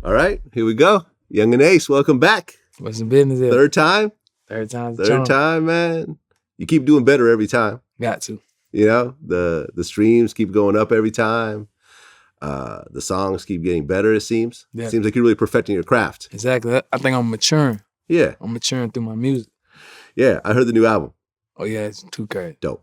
All right, here we go. Yungeen Ace, welcome back. What's the business here? Third time? Third time's the Third charm. time, man. You keep doing better every time. Got to. You know, the streams keep going up every time. The songs keep getting better, it seems. Yeah. It seems like you're really perfecting your craft. Exactly. I think I'm maturing. Yeah. I'm maturing through my music. Yeah, I heard the new album. Oh, yeah, it's too crazy. Dope.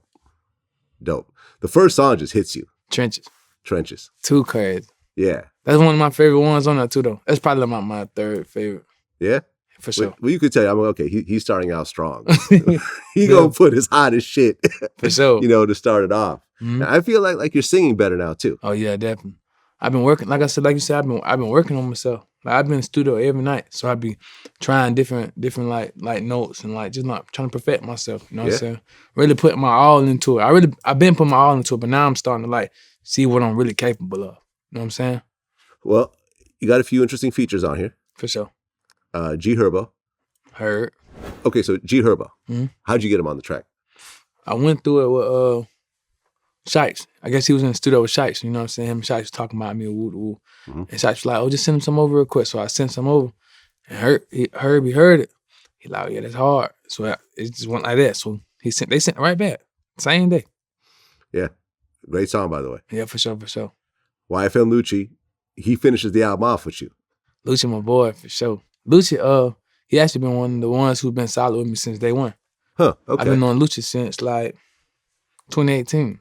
The first song just hits you. Trenches. Too crazy. Yeah. That's one of my favorite ones on there, too, though. That's probably my third favorite. Yeah? For sure. Well, you could tell, I'm okay, he's starting out strong. He gonna put his hottest shit, For sure. you know, to start it off. Mm-hmm. I feel like you're singing better now, too. Oh, yeah, definitely. I've been working, like you said, I've been working on myself. Like, I've been in the studio every night, so I be trying different like notes and like just not trying to perfect myself. You know what I'm saying? Really putting my all into it. I've been putting my all into it, but now I'm starting to like see what I'm really capable of. You know what I'm saying? Well, you got a few interesting features on here. For sure. G Herbo. Heard. Okay, so G Herbo. Mm-hmm. How'd you get him on the track? I went through it with Shites. I guess he was in the studio with Shites. You know what I'm saying? Him and Shites was talking about me, woo. Mm-hmm. And Shites was like, "Oh, just send him some over real quick." So I sent some over, and Herbie heard it. He like, "Oh, yeah, that's hard." So it just went like that. So they sent it right back, same day. Yeah, great song, by the way. Yeah, for sure. YFN Lucci, he finishes the album off with you. Lucci, my boy, for sure. Lucci, he actually been one of the ones who's been solid with me since day one. Huh, okay. I've been knowing Lucci since like 2018.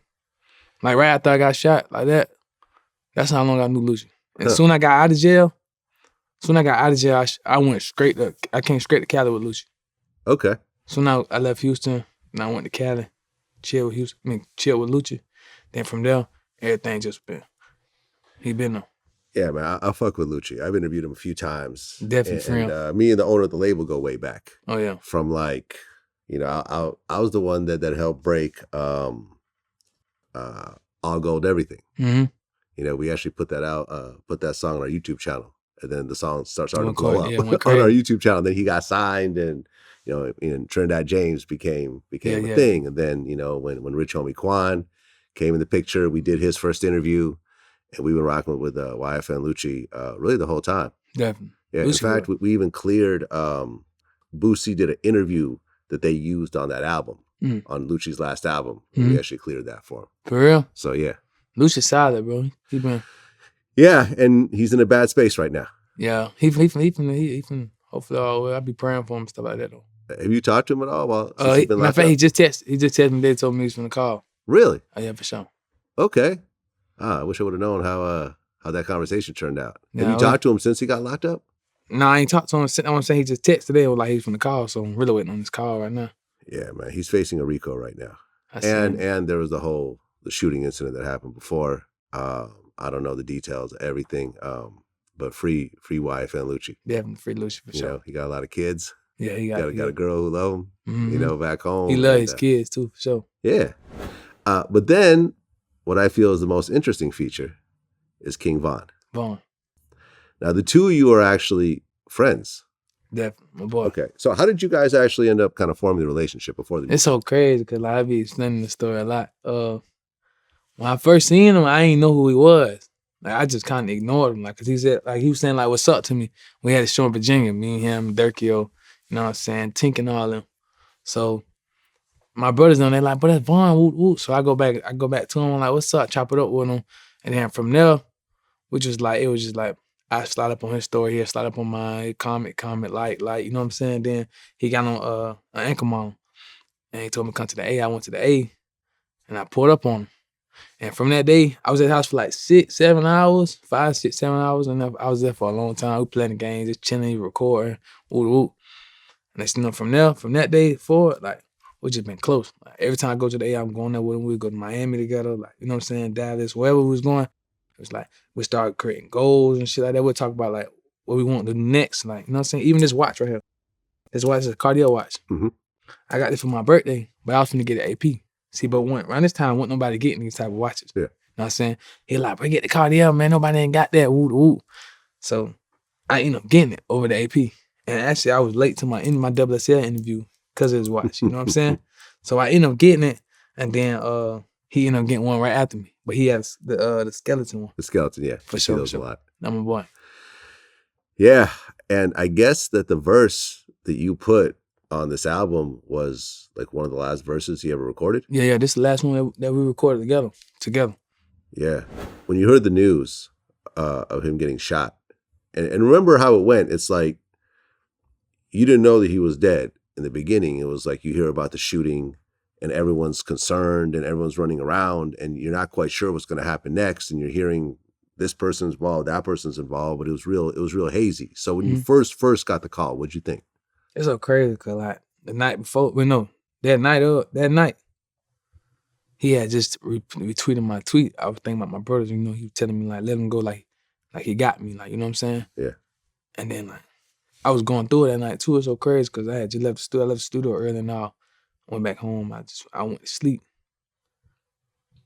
Like right after I got shot, like that. That's how long I knew Lucci. And soon I got out of jail, I went I came straight to Cali with Lucci. Okay. So now I left Houston and I went to Cali, chill with Lucci. Then from there, everything just been, he been there. Yeah, man, I fuck with Lucci. I've interviewed him a few times. Definitely friend. Me and the owner of the label go way back. Oh yeah. From like, you know, I was the one that helped break All Gold Everything. Mm-hmm. You know, we actually put that out, put that song on our YouTube channel, and then the song started to blow up on our YouTube channel. Then he got signed, and you know, and Trinidad James became a thing. And then you know, when Rich Homie Quan came in the picture, we did his first interview, and we were rocking with YFN Lucci really the whole time. Definitely. Yeah. In fact, we even cleared. Boosie did an interview that they used on that album, on Lucci's last album. Mm-hmm. We actually cleared that for him. For real? So yeah. Lucci's solid, bro. He been. Yeah, and he's in a bad space right now. Yeah, he hopefully I'll be praying for him, stuff like that though. Have you talked to him at all? Matter of fact, he just texted me. They told me he was gonna call. Really? Oh yeah, for sure. Okay. I wish I would have known how that conversation turned out. Yeah, have you talked to him since he got locked up? No, I ain't talked to him. I'm saying he just texted today like he was gonna call. So I'm really waiting on this call right now. Yeah, man, he's facing a RICO right now, and there was the shooting incident that happened before. I don't know the details of everything, but free YFN Lucci. Definitely free Lucci for sure. You know, he got a lot of kids. Yeah, he got a girl who love him. Mm-hmm. You know, back home. He loves his kids too, for sure. Yeah, but then what I feel is the most interesting feature is King Von. Now the two of you are actually friends. Definitely, my boy. Okay, so how did you guys actually end up kind of forming the relationship before the? It's so crazy because I be explaining the story a lot. When I first seen him, I didn't know who he was. Like I just kind of ignored him, like, cause he was saying like, "What's up?" to me. We had a show in Virginia, me and him, Durkio, you know what I'm saying, Tink and all them. So my brothers know, they like, "But that's Vaughn, woot woot." So I go back to him, I'm like, "What's up?" Chop it up with him, and then from there, it was just like I slide up on his story, he'll slide up on mine, comment, like, you know what I'm saying. Then he got on an ankle monitor, and he told me to come to the A. I went to the A, and I pulled up on him. And from that day, I was at the house for like 6, 7 hours, 5, 6, 7 hours, and I was there for a long time. We playing the game, just chilling, recording, woo. And you know, from that day forward, like we just been close. Like, every time I go to the A, I'm going there with him. We go to Miami together, like, you know what I'm saying, Dallas, wherever we was going. It was like we started creating goals and shit like that. We'll talk about like what we want to do next, like, you know what I'm saying. Even this watch right here, this watch is a cardio watch. Mm-hmm. I got this for my birthday, but I was finna get an AP. See, but around this time, wasn't nobody getting these type of watches. Yeah. You know what I'm saying? He like, bro, get the Cartier, man. Nobody ain't got that. Woo. So I ended up getting it over the AP. And actually, I was late to my WSL interview because of his watch. You know what I'm saying? So I ended up getting it, and then he ended up getting one right after me. But he has the skeleton one. The skeleton, yeah. For sure. A lot. I'm a boy. Yeah. And I guess that the verse that you put on this album was like one of the last verses he ever recorded? Yeah, this is the last one that we recorded together. Yeah. When you heard the news of him getting shot, and remember how it went, it's like you didn't know that he was dead in the beginning. It was like you hear about the shooting and everyone's concerned and everyone's running around and you're not quite sure what's going to happen next. And you're hearing this person's involved, that person's involved, but it was real hazy. So when you first got the call, what'd you think? It's so crazy because like the night before, that night, he had just retweeted my tweet. I was thinking about my brothers, he was telling me like, let him go, like he got me, like, you know what I'm saying? Yeah. And then like, I was going through it that night too. It's so crazy because I had just left the studio. I left the studio early and I went back home. I went to sleep.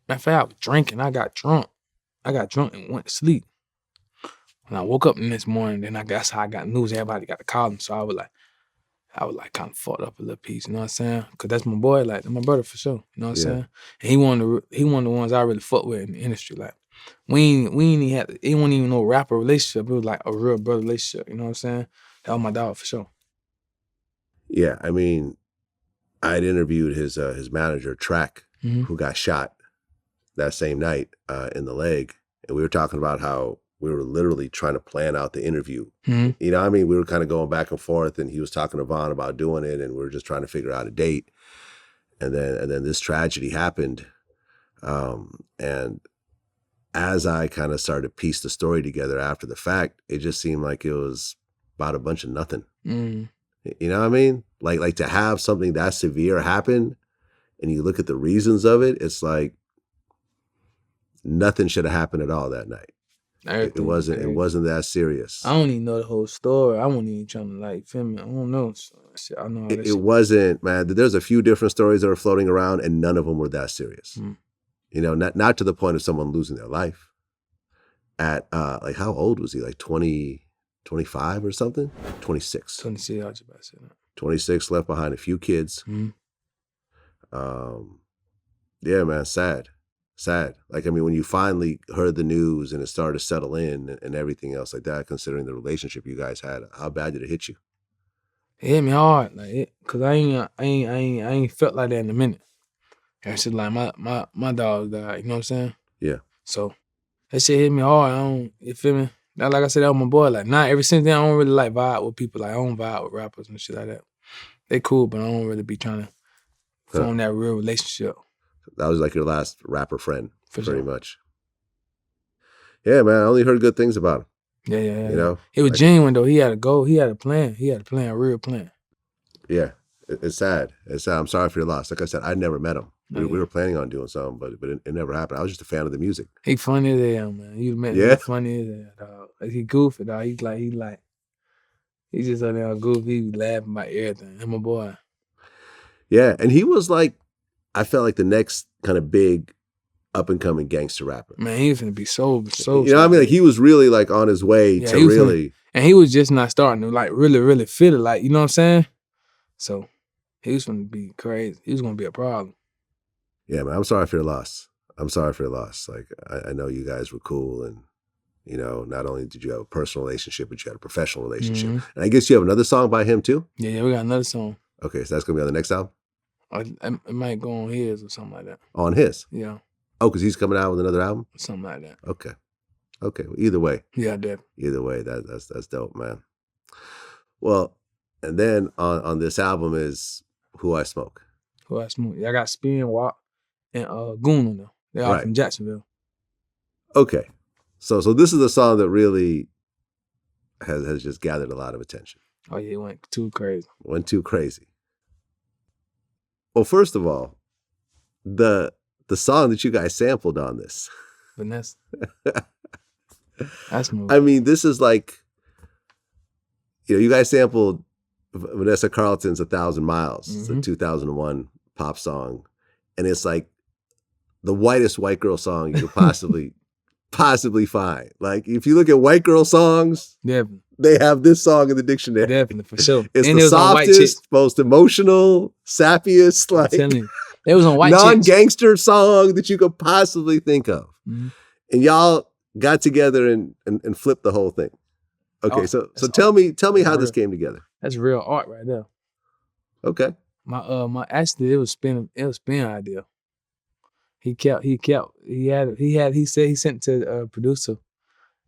Matter of fact, I was drinking. I got drunk and went to sleep. When I woke up the next morning, then that's how I got news. Everybody got to call him. So I was like kind of fucked up a little piece, you know what I'm saying? Because that's my boy, like, that's my brother for sure, you know what I'm saying? And he one of the ones I really fuck with in the industry. Like, it wasn't even no rapper relationship. It was like a real brother relationship, you know what I'm saying? That was my dog for sure. Yeah, I mean, I'd interviewed his manager, Track, who got shot that same night in the leg. And we were talking about how we were literally trying to plan out the interview. You know what I mean? We were kind of going back and forth and he was talking to Vaughn about doing it and we were just trying to figure out a date. And then this tragedy happened. And as I kind of started to piece the story together after the fact, it just seemed like it was about a bunch of nothing. You know what I mean? Like to have something that severe happen and you look at the reasons of it, it's like nothing should have happened at all that night. It wasn't that serious. I don't even know the whole story. I wasn't even trying to like film it. I don't know. I know it wasn't, man. There's a few different stories that were floating around and none of them were that serious. You know, not to the point of someone losing their life. At like how old was he? Like 20, 25 or something? 26. 26, I was about to say that. 26, left behind a few kids. Yeah, man, sad. Like, I mean, when you finally heard the news and it started to settle in and everything else like that, considering the relationship you guys had, how bad did it hit you? It hit me hard, like, cause I ain't felt like that in a minute. That shit like my dog died, you know what I'm saying? Yeah. So that shit hit me hard. You feel me? Now, like I said, that was my boy. Like, ever since then, I don't really like vibe with people. Like, I don't vibe with rappers and shit like that. They cool, but I don't really be trying to form that real relationship. That was like your last rapper friend, pretty much. Yeah, man. I only heard good things about him. Yeah. You know? He was genuine, though. He had a goal. He had a plan. A real plan. Yeah. It's sad. I'm sorry for your loss. Like I said, I never met him. We were planning on doing something, but it never happened. I was just a fan of the music. He funny as hell, man. You met him. He funny as hell, dog. Like, he goofy, dog. He just on there goofy. He be laughing about everything. That's my boy. Yeah, and he was like, I felt like the next kind of big up and coming gangster rapper. Man, he was gonna be so. You know what I mean? Like he was really like on his way to really. And he was just not starting to like really feel it. Like, you know what I'm saying? So he was gonna be crazy. He was gonna be a problem. Yeah, man. I'm sorry for your loss. Like I know you guys were cool and. You know, not only did you have a personal relationship, but you had a professional relationship. And I guess you have another song by him too? Yeah, we got another song. Okay, so that's going to be on the next album? It might go on his or something like that. On his? Yeah. Oh, because he's coming out with another album? Something like that. Okay. Well, either way. Yeah, I did. Either way, that's dope, man. Well, and then on this album is Who I Smoke. Who I Smoke. Yeah, I got Spin, Walk, and Goon on there. They're all from Jacksonville. Okay. So this is a song that really has just gathered a lot of attention. Oh yeah, it went too crazy. Well, first of all, the song that you guys sampled on this. Vanessa. That's moving. I mean, this is like, you guys sampled Vanessa Carlton's 1,000 Miles. It's a 2001 pop song. And it's like the whitest white girl song you could possibly find. Like if you look at white girl songs, they have this song in the dictionary. Definitely, for sure. It's the softest, most emotional, sappiest, like it was on white non-gangster song that you could possibly think of. And y'all got together and flipped the whole thing. Okay, so tell me how this came together. That's real art right there. Okay. My actually it was spin idea. He said he sent it to a producer,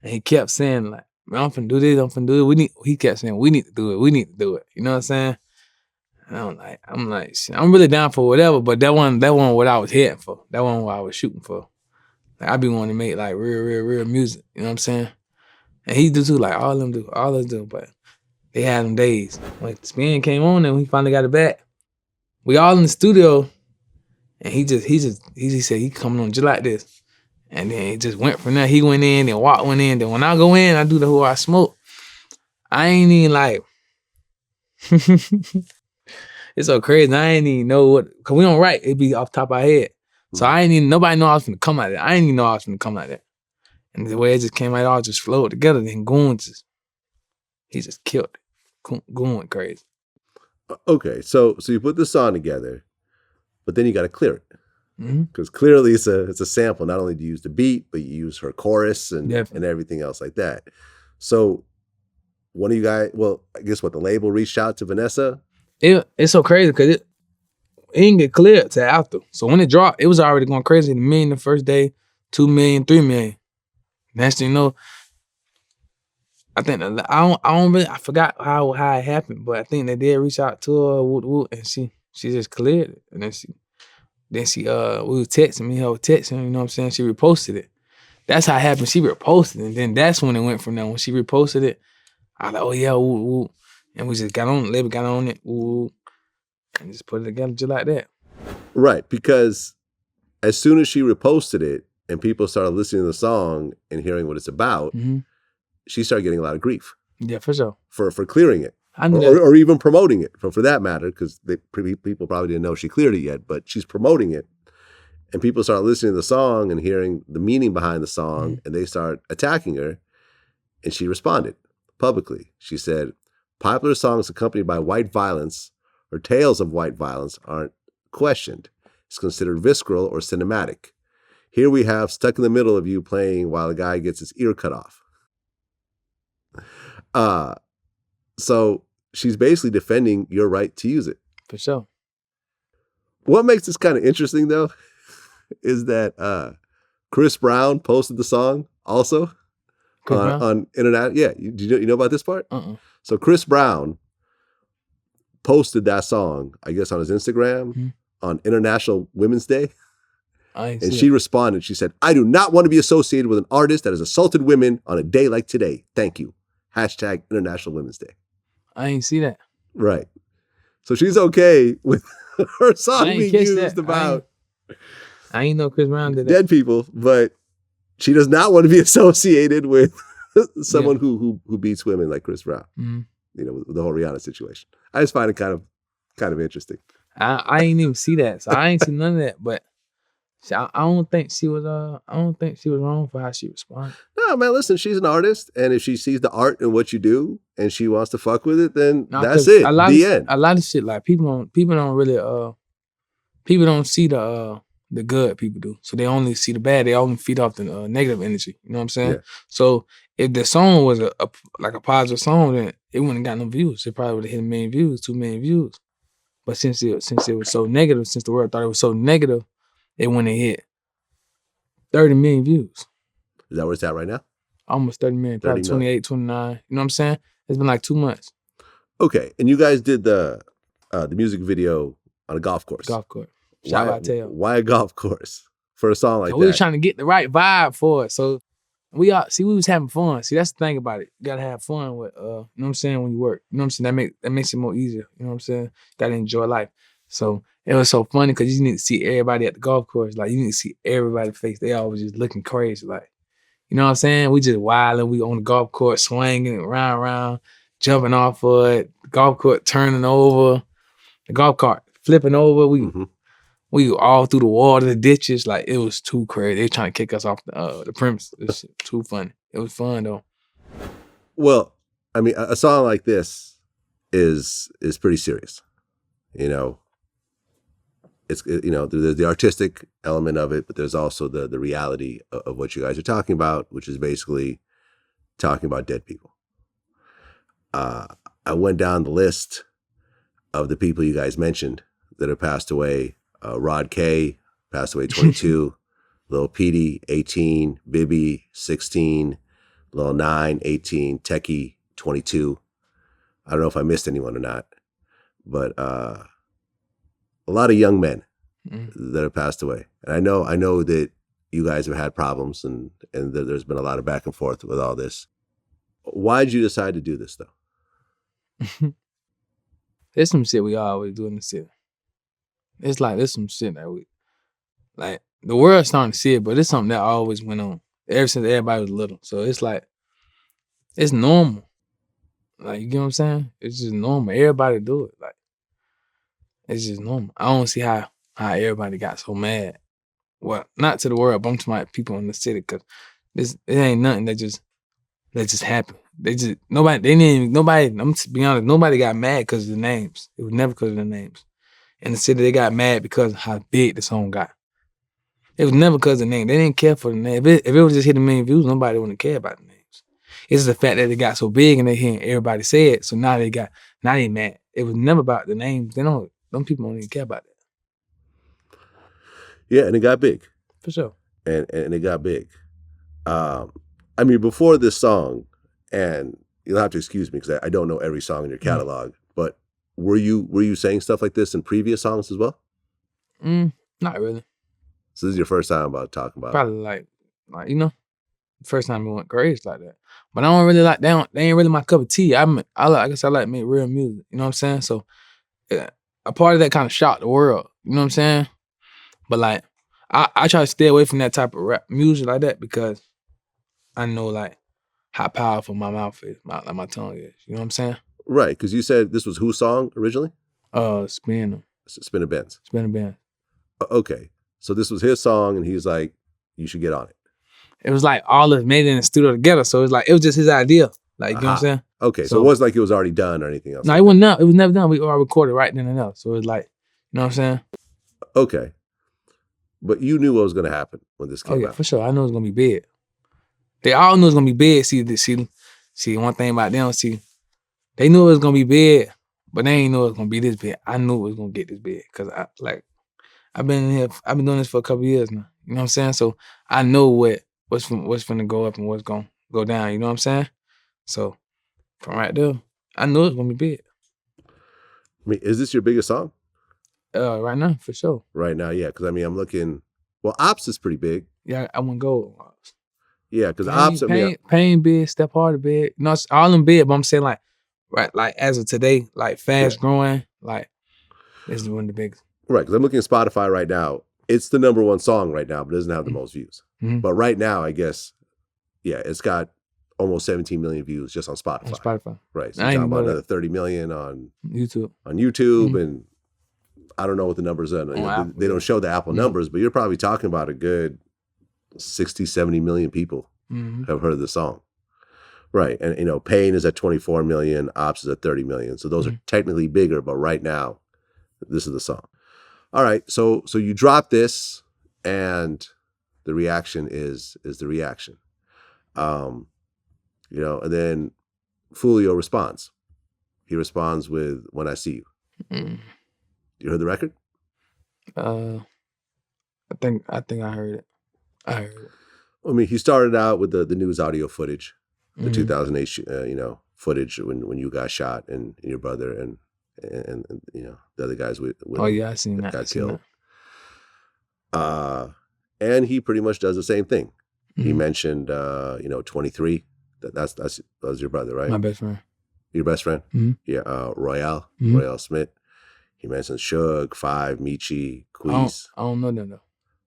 and he kept saying like, "Man, I'm finna do this, I'm finna do it." He kept saying, "We need to do it, we need to do it." You know what I'm saying? And I'm like, shit, I'm really down for whatever, but that wasn't what I was heading for. That wasn't what I was shooting for. Like, I be wanting to make like real music. You know what I'm saying? And he do too, like all of them do, but they had them days. When Spin came on and we finally got it back, we all in the studio, and he said he coming on just like this. And then it just went from there. He went in, then Watt went in. Then when I go in, I do the whole I smoke. I ain't even like, it's so crazy. I ain't even know what, cause we don't write. It be off the top of our head. So I ain't even, nobody know I was finna come like that. I ain't even know I was finna come like that. And the way it just came out, it all just flowed together. Then Goon he just killed it. Goon went crazy. Okay, so you put the song together, but then you got to clear it. Because clearly it's a sample. Not only do you use the beat, but you use her chorus and everything else like that. So one of you guys, well, I guess the label reached out to Vanessa? It's so crazy because it didn't get cleared till after. So when it dropped, it was already going crazy. $1 million the first day, 2 million, 3 million. Next thing you know, I think I forgot how it happened, but I think they did reach out to her, and she just cleared it. And then she we was texting me, her texting, you know what I'm saying? She reposted it. That's how it happened. She reposted it, and then that's when it went from there. When she reposted it, I was like, oh yeah, woo, woo. And we just got on it, label got on it, woo, and just put it together just like that. Right, because as soon as she reposted it and people started listening to the song and hearing what it's about, she started getting a lot of grief. Yeah, for sure. For clearing it. I knew or even promoting it, for that matter, because people probably didn't know she cleared it yet, but she's promoting it. And people start listening to the song and hearing the meaning behind the song, and they start attacking her. And she responded publicly. She said, popular songs accompanied by white violence or tales of white violence aren't questioned. It's considered visceral or cinematic. Here we have Stuck in the Middle of You playing while a guy gets his ear cut off. So she's basically defending your right to use it. For sure. What makes this kind of interesting, though, is that Chris Brown posted the song also on internet. Yeah, you know about this part? So Chris Brown posted that song, I guess, on his Instagram on International Women's Day. And she responded. She said, "I do not want to be associated with an artist that has assaulted women on a day like today. Thank you. Hashtag International Women's Day." I ain't see that. Right. So she's okay with her song being used about I ain't know Chris Brown did that. Dead people, but she does not want to be associated with someone who beats women like Chris Brown. You know, with the whole Rihanna situation. I just find it kind of interesting. I ain't even see that, so I ain't see none of that. But I don't think she was wrong for how she responded. No, man, listen, she's an artist, and if she sees the art in what you do and she wants to fuck with it, then that's it. The end. A lot of shit, like people don't really people don't see the good people do. So they only see the bad. They only feed off the negative energy. You know what I'm saying? Yeah. So if the song was a positive song, then it wouldn't have got no views. It probably would have hit 1 million views, 2 million views. But since it was so negative, since the world thought it was so negative, it went and hit 30 million views. Is that where it's at right now? Almost 30 million, probably 28, 29. You know what I'm saying? It's been like 2 months. Okay, and you guys did the music video on a golf course. Golf course. Shout out to Why a golf course for a song like that? We were trying to get the right vibe for it. So we was having fun. See, that's the thing about it. You gotta have fun with you know what I'm saying, when you work. You know what I'm saying? That makes it more easier. You know what I'm saying? You gotta enjoy life. So it was so funny because you need to see everybody at the golf course. Like, you need to see everybody's face. They always just looking crazy. Like, you know what I'm saying? We just wilding. We on the golf course, swinging around, jumping off of it. The golf court turning over. The golf cart flipping over. We all through the water, the ditches. Like, it was too crazy. They were trying to kick us off the premise. It was too funny. It was fun, though. Well, I mean, a song like this is pretty serious. You know, there's the artistic element of it, but there's also the reality of what you guys are talking about, which is basically talking about dead people. I went down the list of the people you guys mentioned that have passed away. Rod K passed away 22, Lil Petey 18, Bibby 16, Lil 9 18, Techie 22. I don't know if I missed anyone or not, but a lot of young men that have passed away. And I know that you guys have had problems and that there's been a lot of back and forth with all this. Why did you decide to do this though? There's some shit we always do in the city. It's like there's some shit that we like the world's starting to see it, but it's something that always went on ever since everybody was little. So it's like it's normal. Like, you get what I'm saying? It's just normal. Everybody do it. Like, it's just normal. I don't see how everybody got so mad. Well, not to the world, but I'm talking about people in the city, because it ain't nothing that just happened. I'm to be honest, nobody got mad because of the names. It was never because of the names. In the city, they got mad because of how big the song got. It was never because of the name. They didn't care for the name. If it was just hitting 1 million views, nobody wouldn't care about the names. It's the fact that it got so big and they hearing everybody say it, so now they mad. It was never about the names. Them people don't even care about that. Yeah, and it got big. For sure. And it got big. I mean, before this song, and you'll have to excuse me because I don't know every song in your catalog, but were you saying stuff like this in previous songs as well? Not really. So this is your first time about talking about probably like the first time it went crazy like that. But I don't really like they ain't really my cup of tea. I guess I like make real music. You know what I'm saying? So a part of that kind of shocked the world. You know what I'm saying? But like I try to stay away from that type of rap music like that because I know like how powerful my mouth is, my tongue is. You know what I'm saying? Right, because you said this was whose song originally? Spinner. Spinner Benz. Spinner Benz. Okay, so this was his song, and he's like, "You should get on it." It was like all of us made it in the studio together, so it was just his idea. Like, you know what I'm saying? Okay, so it wasn't like it was already done or anything else. No, it wasn't. It was never done. We all recorded right then and there. So it was like, you know what I'm saying? Okay, but you knew what was going to happen when this came out. Oh yeah, for sure. I knew it was going to be big. They all knew it was going to be big. See, one thing about them, they knew it was going to be big, but they ain't know it was going to be this big. I knew it was going to get this big because I've been doing this for a couple of years now. You know what I'm saying? So I know what's finna go up and what's gonna go down. You know what I'm saying? So from right there, I knew it was gonna be big. I mean, is this your biggest song? Right now, for sure. Right now, yeah. Because I mean, I'm looking. Well, Ops is pretty big. Yeah, I wouldn't go with Ops. Yeah, because Ops. Pain big, Step Harder big. No, it's all them big. But I'm saying like as of today, like fast growing, like this is one of the biggest. Right, because I'm looking at Spotify right now. It's the #1 song right now, but it doesn't have the most views. But right now, I guess, yeah, it's got almost 17 million views just on Spotify. Right, so you're talking about another 30 million on YouTube. And I don't know what the numbers are. They don't show the Apple numbers, but you're probably talking about a good 60, 70 million people have heard the song. Right, and Pain is at 24 million, Ops is at 30 million. So those are technically bigger, but right now, this is the song. All right, so you drop this, and the reaction is the reaction, and then Foolio responds. He responds with "When I See You." You heard the record? I think I heard it. I mean, he started out with the news audio footage, the 2008 footage when you got shot and your brother and the other guys with I seen that. Got killed. And he pretty much does the same thing. He mentioned 23. That was your brother, right? My best friend. Your best friend? Yeah. Royale Smith. He mentions Suge, Five, Michi, Queez. I don't know them though.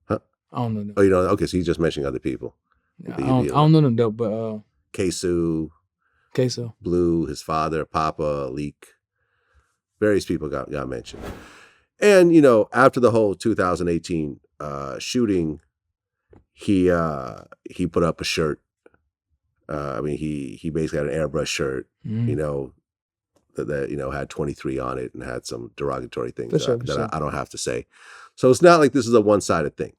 Huh? I don't know them. Oh, you don't? Okay, so he's just mentioning other people. Yeah, I don't know them though, but Queso, Blue, his father, Papa, Leak. Various people got mentioned. And, after the whole 2018 shooting, he put up a shirt. He basically had an airbrush shirt, that had 23 on it and had some derogatory things that I don't have to say. So it's not like this is a one-sided thing.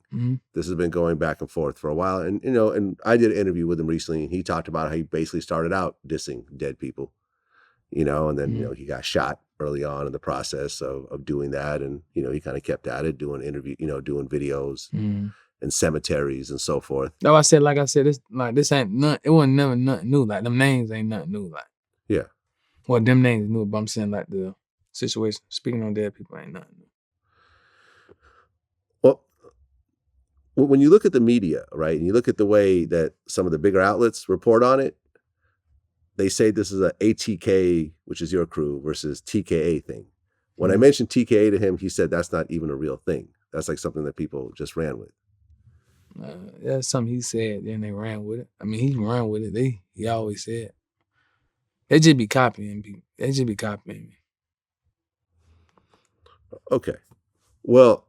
This has been going back and forth for a while. And, and I did an interview with him recently, and he talked about how he basically started out dissing dead people. and then, he got shot early on in the process of doing that. And, he kind of kept at it, doing doing videos in cemeteries and so forth. Like I said, this ain't nothing, it wasn't never nothing new. Like them names ain't nothing new. Like, yeah. Well, them names new, but I'm saying like the situation, speaking on dead people ain't nothing new. Well, when you look at the media, right, and you look at the way that some of the bigger outlets report on it, they say this is a ATK, which is your crew, versus TKA thing. When I mentioned TKA to him, he said that's not even a real thing. That's like something that people just ran with. That's something he said, then they ran with it. I mean, he ran with it. He always said. They just be copying me. They just be copying me. Okay. Well,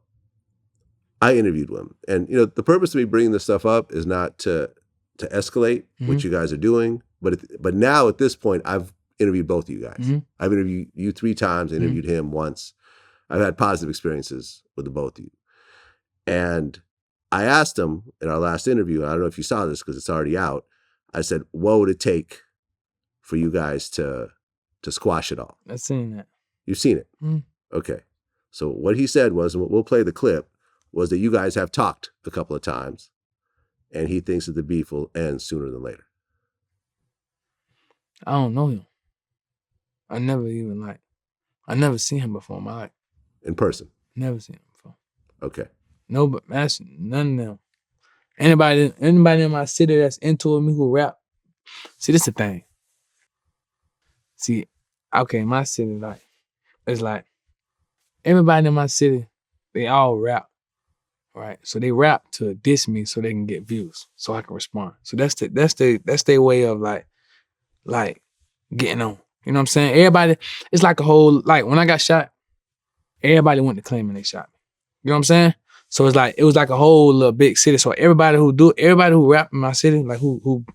I interviewed him. And, the purpose of me bringing this stuff up is not to escalate what you guys are doing. But now at this point, I've interviewed both of you guys. I've interviewed you 3 times. I interviewed him once. I've had positive experiences with the both of you. And I asked him in our last interview, and I don't know if you saw this because it's already out. I said, what would it take for you guys to squash it all? I've seen that. You've seen it? Okay. So what he said was, and we'll play the clip, was that you guys have talked a couple of times, and he thinks that the beef will end sooner than later. I don't know him. I never seen him before in my life. In person? Never seen him before. Okay. No, but that's none of them. Anybody in my city that's into me who rap, see, this is the thing. See, okay, my city, it's like, everybody in my city, they all rap, right? So they rap to diss me so they can get views, so I can respond. So that's their way of like getting on. You know what I'm saying? Everybody, it's like a whole, like when I got shot, everybody went to claiming they shot me. You know what I'm saying? So it was like a whole little big city. So everybody who rap in my city, like who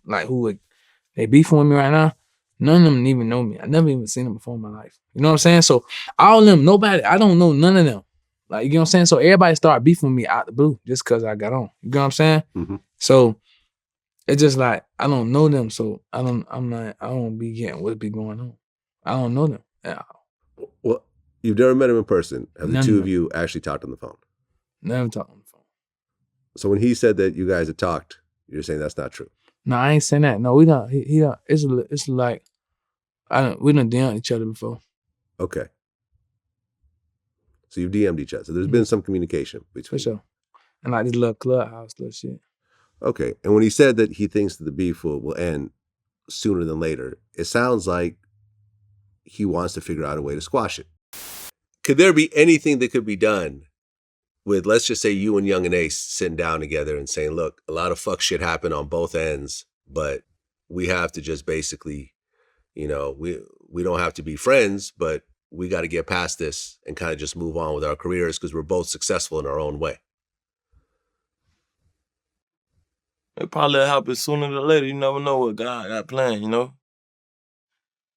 they beefing with me right now, none of them even know me. I never even seen them before in my life. You know what I'm saying? So all of them, I don't know none of them. Like, you know what I'm saying? So everybody started beefing with me out the blue just because I got on. You know what I'm saying? So it's just like, I don't know them, so I don't be getting what be going on. I don't know them at all. Well, you've never met him in person. Have the two of you actually talked on the phone? Never talked on the phone. So when he said that you guys had talked, you're saying that's not true? No, I ain't saying that. No, we don't. He don't. It's like, we done DM'd each other before. Okay. So you've DM'd each other. So there's been some communication between. For sure. And like this little clubhouse, little shit. Okay. And when he said that he thinks that the beef will end sooner than later, it sounds like he wants to figure out a way to squash it. Could there be anything that could be done with, let's just say, you and Yungeen Ace sitting down together and saying, look, a lot of fuck shit happened on both ends, but we have to just basically, we don't have to be friends, but we got to get past this and kind of just move on with our careers because we're both successful in our own way? It probably happen sooner than later. You never know what God got planned,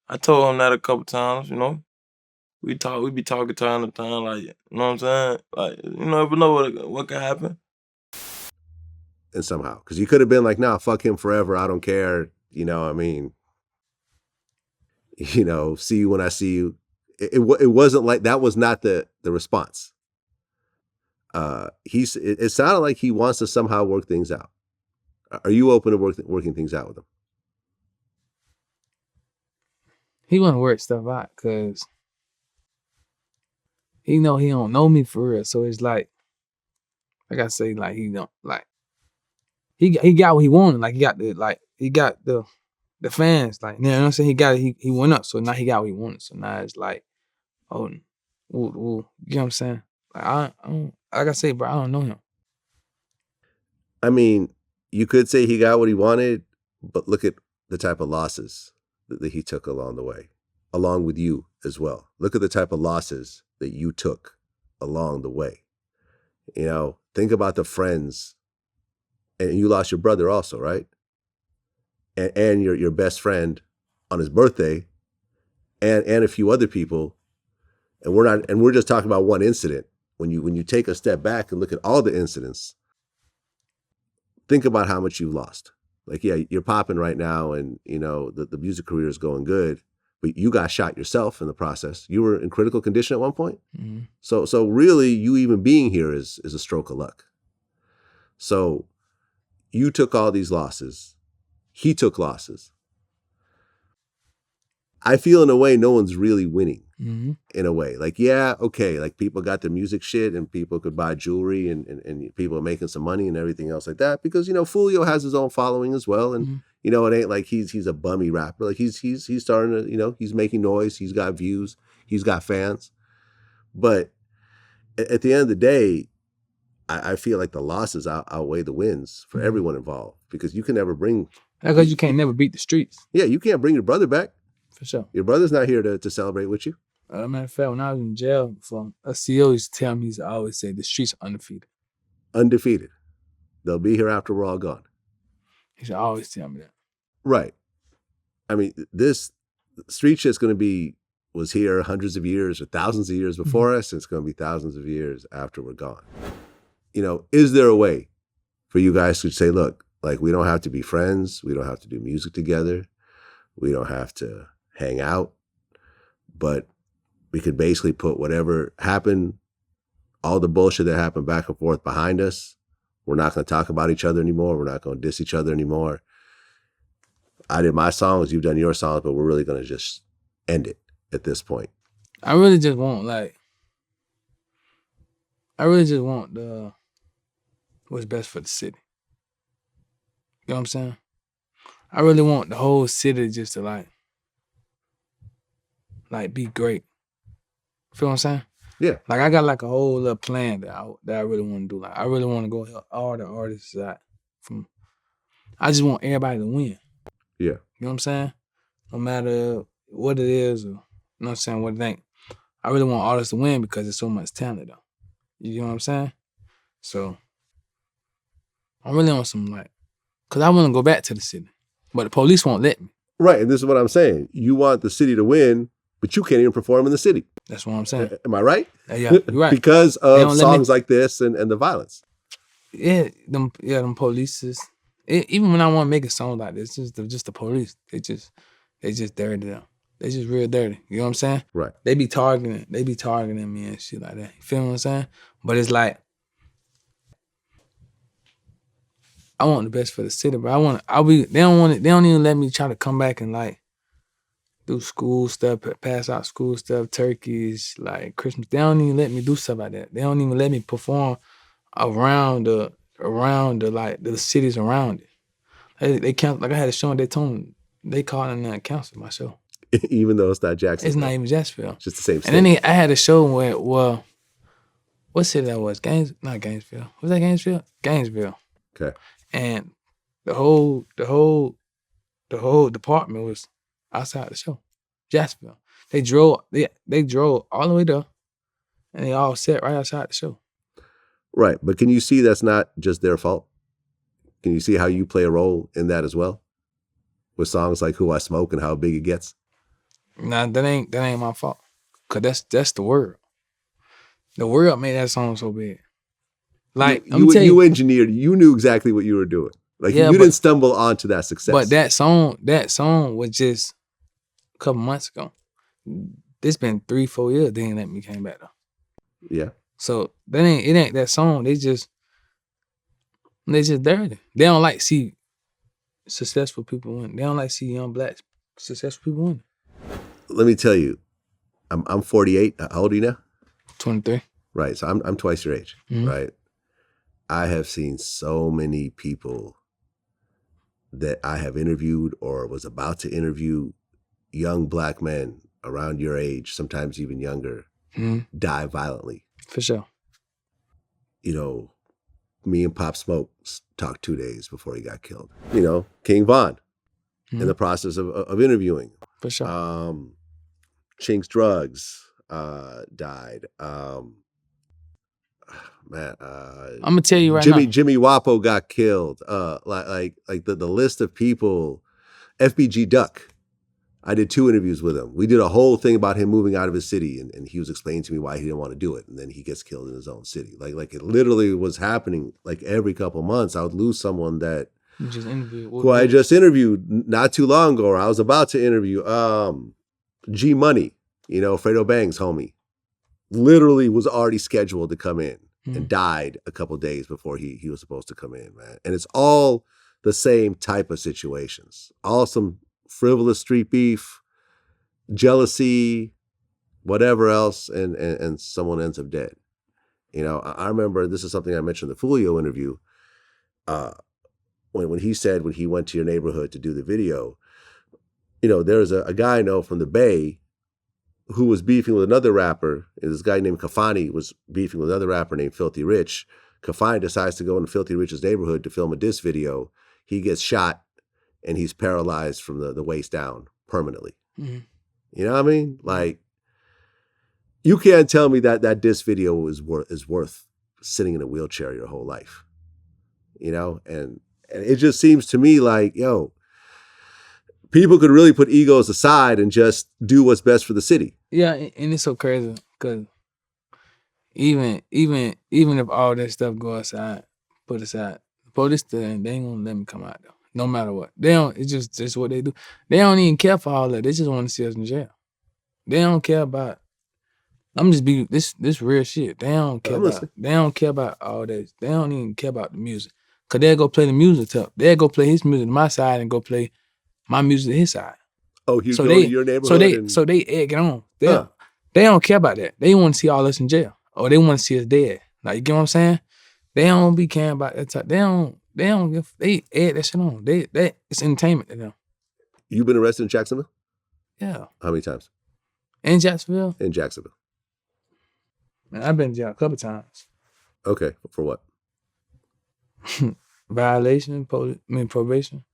I told him that a couple times, We be talking time to time, like, you know what I'm saying? Like, you never know what could happen. And somehow, because you could have been like, nah, fuck him forever. I don't care. See you when I see you. It wasn't like, that was not the response. It sounded like he wants to somehow work things out. Are you open to working things out with him? He want to work stuff out because he know he don't know me for real. So it's like I say, like, he don't, like, he got what he wanted. Like, he got the fans. Like, you know what I'm saying? He went up. So now he got what he wanted. So now it's like, oh, you know what I'm saying? Like, I don't, like I say, bro, I don't know him. I mean, you could say he got what he wanted, but look at the type of losses that he took along the way, along with you as well. Look at the type of losses that you took along the way. Think about the friends, and you lost your brother also, right? And your best friend on his birthday, and a few other people, and we're just talking about one incident. When you take a step back and look at all the incidents, think about how much you've lost. Like, yeah, you're popping right now, and the music career is going good, but you got shot yourself in the process. You were in critical condition at one point. So really, you even being here is a stroke of luck. So you took all these losses. He took losses. I feel in a way no one's really winning in a way. Like, yeah, okay, like people got their music shit and people could buy jewelry and people are making some money and everything else like that because, you know, Foolio has his own following as well. And, you know, it ain't like he's a bummy rapper. Like he's starting to, you know, he's making noise. He's got views. He's got fans. But at the end of the day, I feel like the losses outweigh the wins for everyone involved because you can never bring. Because you can't never beat the streets. Yeah, you can't bring your brother back. For sure. Your brother's not here to celebrate with you. Matter of fact, when I was in jail, a CEO used to tell me, I always say, the streets are undefeated. Undefeated. They'll be here after we're all gone. He should always tell me that. Right. I mean, this street shit's was here hundreds of years or thousands of years before us, and it's going to be thousands of years after we're gone. You know, is there a way for you guys to say, look, like we don't have to be friends. We don't have to do music together. We don't have to hang out, but we could basically put whatever happened, all the bullshit that happened back and forth behind us. We're not going to talk about each other anymore. We're not going to diss each other anymore. I did my songs, you've done your songs, but we're really going to just end it at this point. I really just want what's best for the city. You know what I'm saying? I really want the whole city just to like be great. Feel what I'm saying? Yeah. Like I got like a whole little plan that I really want to do. Like I really want to go help all the artists out I just want everybody to win. Yeah. You know what I'm saying? No matter what it is or, you know what I'm saying, what it ain't. I really want artists to win because there's so much talent though. You know what I'm saying? So I really want some cause I want to go back to the city. But the police won't let me. Right, and this is what I'm saying. You want the city to win, but you can't even perform in the city. That's what I'm saying. Am I right? Yeah, you're right. Because of songs like this and the violence. Yeah, them police even when I want to make a song like this, just the police. They just dirty though. They just real dirty. You know what I'm saying? Right. They be targeting me and shit like that. You feel what I'm saying? But it's like I want the best for the city, but they don't even let me try to come back and like do school stuff, pass out school stuff, turkeys, like Christmas. They don't even let me do stuff like that. They don't even let me perform around the cities around it. They count like I had a show and they told me they called in and cancel my show. Even though it's not Jacksonville. It's not even Jacksonville. It's just the same state. And then I had a show where what city that was? Not Gainesville. Was that Gainesville? Gainesville. Okay. And the whole department was outside the show. Jacksonville. They drove all the way there and they all sat right outside the show. Right. But can you see that's not just their fault? Can you see how you play a role in that as well? With songs like Who I Smoke and How Big It Gets? Nah, that ain't my fault. Cause that's the world. The world made that song so big. Like you engineered, you knew exactly what you were doing. Like you didn't stumble onto that success. But that song was just a couple months ago. This been 3-4 years. They ain't let me came back though. Yeah. So it ain't that song. They just dirty. They don't like see successful people win. They don't like see young black successful people win. Let me tell you, I'm 48. How old are you now? 23. Right. So I'm twice your age. Mm-hmm. Right. I have seen so many people that I have interviewed or was about to interview, young black men around your age, sometimes even younger, die violently. For sure. You know, me and Pop Smoke talked 2 days before he got killed. You know, King Von in the process of interviewing. For sure. Chink's Drugs died. Man, I'm gonna tell you right now. now. Jimmy Wapo got killed. Like the list of people. FBG Duck. I did 2 interviews with him. We did a whole thing about him moving out of his city, and he was explaining to me why he didn't want to do it, and then he gets killed in his own city. Like it literally was happening. Like every couple months, I would lose someone that who I just interviewed not too long ago, or I was about to interview. G Money, you know, Fredo Bang's homie, literally was already scheduled to come in and died a couple days before he was supposed to come in, man. And it's all the same type of situations. All some frivolous street beef, jealousy, whatever else, and someone ends up dead. You know, I remember, this is something I mentioned in the Foolio interview, when he said when he went to your neighborhood to do the video, you know, there's a guy I know from the Bay who was beefing with another rapper. This guy named Kafani was beefing with another rapper named Filthy Rich. Kafani decides to go into Filthy Rich's neighborhood to film a diss video. He gets shot and he's paralyzed from the waist down permanently. You know what I mean? Like, you can't tell me that diss video is worth sitting in a wheelchair your whole life. You know? And it just seems to me like, yo, people could really put egos aside and just do what's best for the city. Yeah, and it's so crazy because even if all that stuff go aside, put aside, the police they ain't gonna let me come out though. No matter what. They don't, it's just what they do. They don't even care for all that. They just want to see us in jail. They don't care about, I'm just be this real shit. They don't care about all that. They don't even care about the music. Cause they'll go play the music tough. They'll go play his music to my side and go play my music to his side. Oh, he's going to your neighborhood. So they egg it on. They don't care about that. They want to see all us in jail. Or they want to see us dead. Like, you get what I'm saying? They don't be caring about that type. They egg that shit on. It's entertainment to them. You been arrested in Jacksonville? Yeah. How many times? In Jacksonville? In Jacksonville. Man, I've been in jail a couple times. Okay. For what? Violation, probation.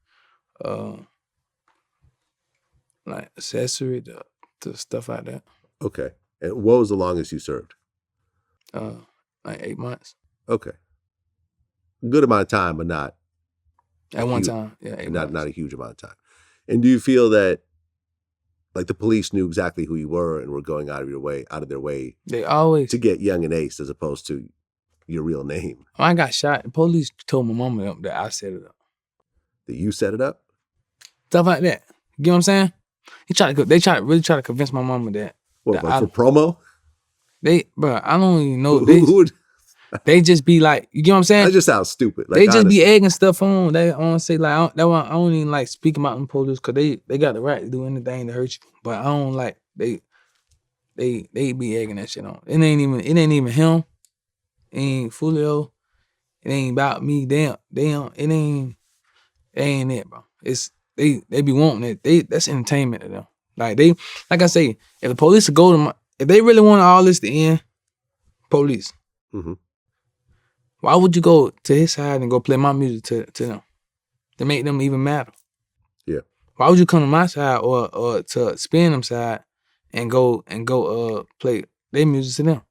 Like accessory to stuff like that. Okay. And what was the longest you served? Like 8 months. Okay. Good amount of time, but not at one time. Yeah, 8 months. Not a huge amount of time. And do you feel that like the police knew exactly who you were and were going out of their way they always to get Yungeen Ace as opposed to your real name? When I got shot, the police told my mama that I set it up. That you set it up? Stuff like that. You get what I'm saying? They really try to convince my mama that. What, for promo? I don't even know. They just be like, you get what I'm saying? That just sounds stupid. Like, they just be egging stuff on. They want to say like, I don't even like speak about them police because they got the right to do anything to hurt you. But I don't like they be egging that shit on. It ain't even him. It ain't Foolio. It ain't about me. It ain't it, bro. It's they be wanting it. That's entertainment to them. Like I say, if the police would go to if they really want all this to end, police. Mm-hmm. Why would you go to his side and go play my music to them? To make them even matter. Yeah. Why would you come to my side or to spin them side and go play their music to them?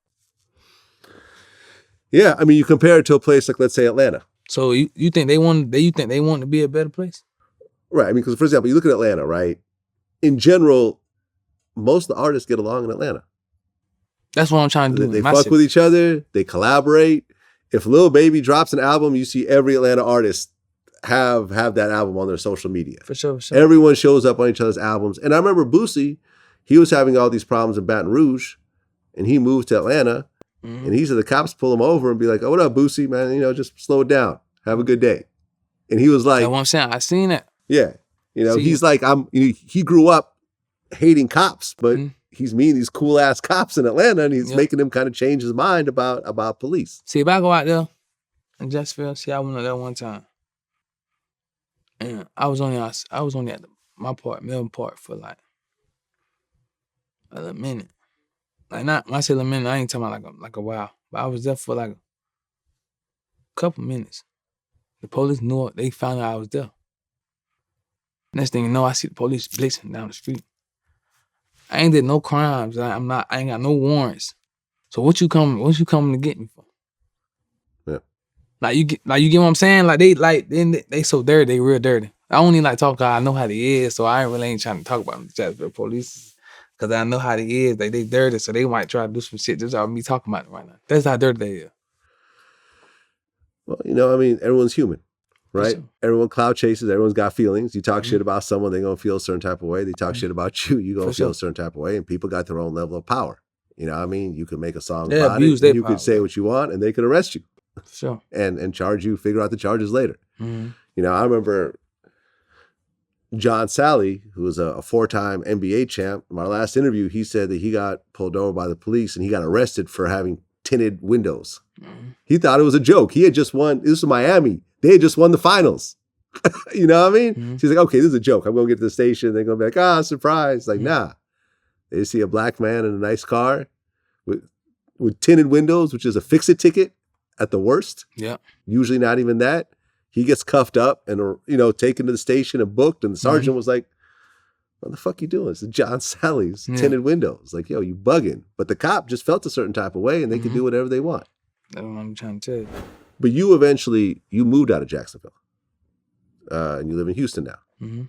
Yeah, I mean, you compare it to a place like, let's say, Atlanta. So you think they want to be a better place? Right. I mean, because for example, you look at Atlanta, right? In general, most of the artists get along in Atlanta. That's what I'm trying to do. They fuck with each other. They collaborate. If Lil Baby drops an album, you see every Atlanta artist have that album on their social media. For sure. Everyone shows up on each other's albums. And I remember Boosie, he was having all these problems in Baton Rouge, and he moved to Atlanta. Mm-hmm. And he said the cops pull him over and be like, "Oh, what up, Boosie, man? You know, just slow it down. Have a good day." And he was like, "That's what I'm saying. I seen it." Yeah, you know, he's like, he grew up hating cops, but he's meeting these cool ass cops in Atlanta, and he's making them kind of change his mind about police. See, if I go out there in Jacksonville, I went out there one time, and I was only at my part, Melbourne Park, for like a minute. Like, not when I say a minute, I ain't talking about like a while, but I was there for like a couple minutes. The police knew it. They found out I was there. Next thing you know, I see the police blitzing down the street. I ain't did no crimes. I ain't got no warrants. So what you coming to get me for? Yeah. Like you get what I'm saying? Like they so dirty, they real dirty. I don't even like talk because I know how they is, so I really ain't trying to talk about the police. Because I know how they is. They dirty, so they might try to do some shit just out of me talking about it right now. That's how dirty they is. Well, you know, I mean, everyone's human. right? Sure. Everyone cloud chases. Everyone's got feelings. You talk shit about someone, they're going to feel a certain type of way. They talk shit about you, you're going to feel a certain type of way. And people got their own level of power. You know what I mean? You can make a song about it, and you could say what you want, and they could arrest you. Sure. And charge you, figure out the charges later. Mm-hmm. You know, I remember John Sally, who was a 4-time NBA champ. In my last interview, he said that he got pulled over by the police and he got arrested for having tinted windows. Mm-hmm. He thought it was a joke. He had just won. This was Miami. They had just won the finals. You know what I mean? Mm-hmm. She's like, okay, this is a joke. I'm going to get to the station. They're going to be like, surprise. Like, nah. They see a black man in a nice car with tinted windows, which is a fix-it ticket at the worst. Yeah. Usually not even that. He gets cuffed up and, taken to the station and booked. And the sergeant was like, what the fuck you doing? It's John Sally's tinted windows. Like, yo, you bugging. But the cop just felt a certain type of way and they could do whatever they want. That's what I'm trying to tell you. But you eventually, moved out of Jacksonville. And you live in Houston now. Mm-hmm.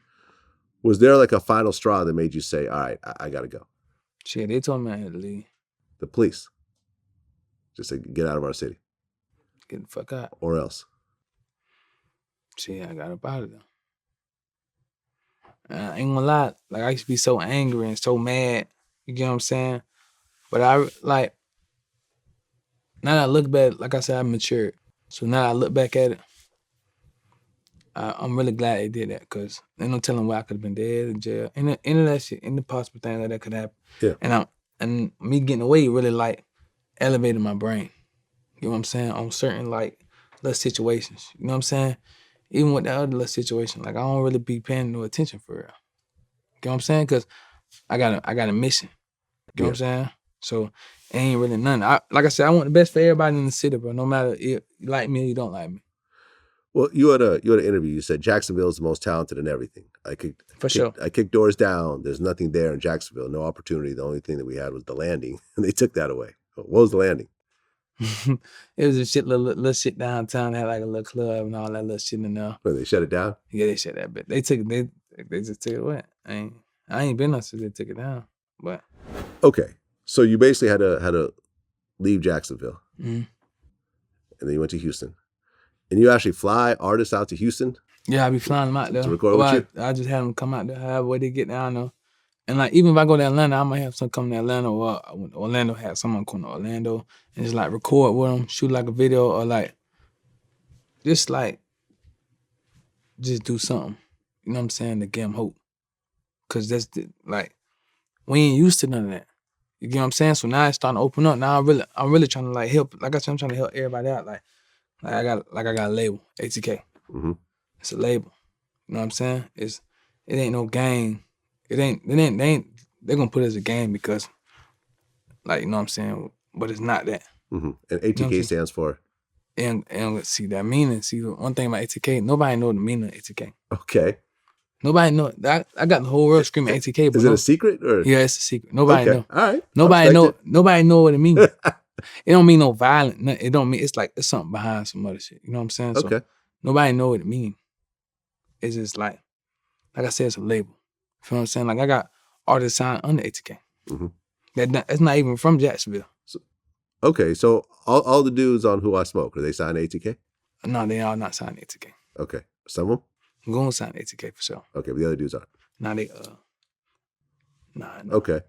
Was there like a final straw that made you say, all right, I got to go? Shit, they told me I had to leave. The police? Just say, get out of our city. Get the fuck out. Or else? Shit, I got up out of there. I ain't gonna lie. Like, I used to be so angry and so mad. You get what I'm saying? But now that I look back, like I said, I matured. So now I look back at it, I'm really glad they did that because there's no telling where I could have been dead in jail. Any of that shit, any possible thing that could happen. Yeah. And me getting away really elevated my brain. You know what I'm saying? On certain little situations. You know what I'm saying? Even with that other little situation, I don't really be paying no attention for real. You know what I'm saying? Because I got a mission. You know what I'm saying? So it ain't really nothing. Like I said, I want the best for everybody in the city, bro. No matter if you like me or you don't like me. Well, you had an interview. You said Jacksonville is the most talented in everything. I kicked doors down. There's nothing there in Jacksonville. No opportunity. The only thing that we had was the landing, and they took that away. What was the landing? It was a little shit downtown. They had a little club and all that little shit in there. Well, they shut it down? Yeah, they shut that bit. They just took it away. I ain't been there since they took it down. But okay, so you basically had to leave Jacksonville, and then you went to Houston, and you actually fly artists out to Houston. Yeah, I be flying them out there to record with you. I just have them come out there, however way they get down there. And even if I go to Atlanta, I might have some come to Atlanta, or Orlando have someone come to Orlando and just record with them, shoot a video, or just do something. You know what I'm saying? To give them hope. Cause that's we ain't used to none of that. You get what I'm saying? So now it's starting to open up. Now I'm really trying to help. Like I said, I'm trying to help everybody out. I got a label, ATK. Mm-hmm. It's a label. You know what I'm saying? It ain't no game. They're gonna put it as a game because, you know what I'm saying? But it's not that. Mm-hmm. And ATK stands for? And see that meaning. See, one thing about ATK, nobody know the meaning of ATK. Okay. Nobody know. I got the whole world screaming ATK. But is it a secret? Or? Yeah, it's a secret. Nobody know. All right. Nobody know what it means. It don't mean no violent. It don't mean, it's something behind some other shit. You know what I'm saying? Okay. So nobody know what it means. It's just like I said, it's a label. You know what I'm saying? I got artists signed under ATK. Mm-hmm. That's not even from Jacksonville. So all the dudes on Who I Smoke, are they signed ATK? No, they are not signed ATK. Okay. Some of them? I'm going to sign ATK for sure. Okay, but the other dudes aren't. Nah, they Nah. Okay.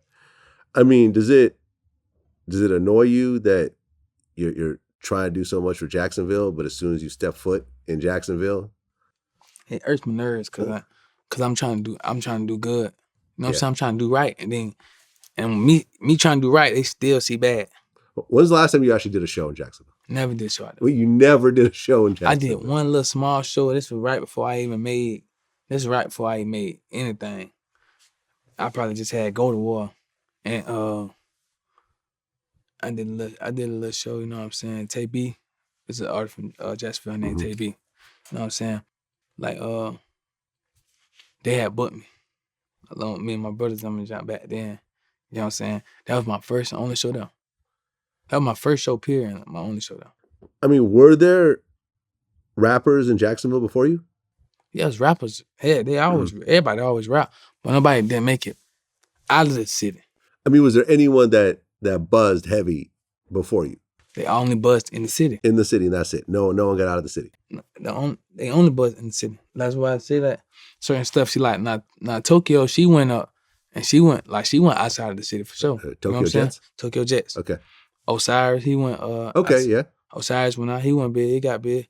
I mean, does it annoy you that you're trying to do so much for Jacksonville, but as soon as you step foot in Jacksonville, it irks my nerves because I'm trying to do good. You know what I'm saying? I'm trying to do right, and me trying to do right, they still see bad. When's the last time you actually did a show in Jacksonville? Never did a show out there. Well, you never did a show in Jacksonville. I did one little small show. This was right before I even made. Anything. I probably just had Go to War, and I did a little show. You know what I'm saying? Tay B, it's an artist from Jacksonville named Tay B. You know what I'm saying? They had booked me. Along with me and my brothers, I'm gonna back then. You know what I'm saying? That was my first and only show though. That was my first show, period, and my only show though. I mean, were there rappers in Jacksonville before you? Yeah, it was rappers. Yeah, everybody always rap, but nobody didn't make it out of the city. I mean, was there anyone that buzzed heavy before you? They only buzzed in the city. In the city, and that's it. No one got out of the city. They only buzzed in the city. That's why I say that certain stuff she like. Now Tokyo, she went up and she went outside of the city for sure. Tokyo you know what I'm Jets? saying? Tokyo Jets. Okay. Osiris, he went yeah. Osiris went out, he went big, he got big.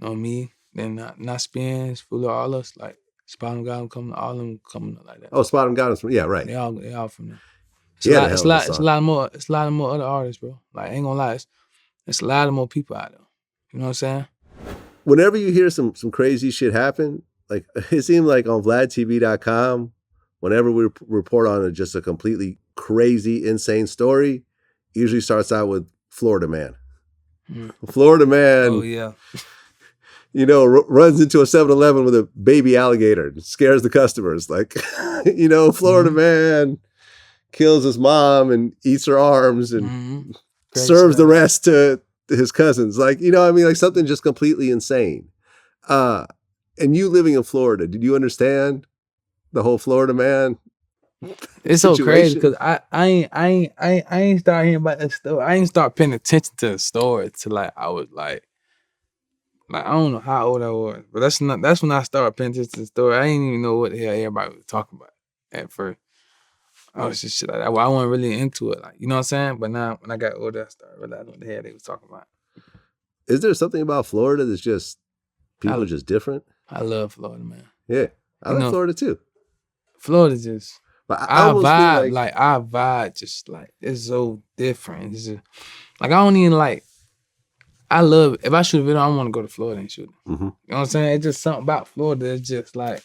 You know me. Then not Spins, Foolio, all us, like SpotemGottem coming, all them coming up like that. Oh, SpotemGottem, yeah, right. They all from there. It's a lot more other artists, bro. Like I ain't gonna lie, it's a lot of more people out there. You know what I'm saying? Whenever you hear some crazy shit happen, like it seemed like on VladTV.com, whenever we report on just a completely crazy, insane story, usually starts out with Florida man. Florida man. Oh yeah. You know, runs into a 7-Eleven with a baby alligator and scares the customers. Like, you know, Florida man kills his mom and eats her arms and serves the rest to his cousins. Like, you know, I mean, like something just completely insane. And you living in Florida, did you understand the whole Florida man? It's so crazy because I ain't start hearing about that story. I ain't start paying attention to the story till like I was like I don't know how old I was, but that's when I started paying attention to the story. I didn't even know what the hell everybody was talking about at first. I was just shit like that. Well, I wasn't really into it, like, you know what I'm saying? But now when I got older, I started realizing what the hell they was talking about. Is there something about Florida that's just people are just different? I love Florida, man. Yeah, I like Florida too. Florida just. But I vibe like our vibe just like it's so different. It's just like I don't even like. I love if I shoot a video, I want to go to Florida and shoot it. You know what I'm saying? It's just something about Florida. It's just like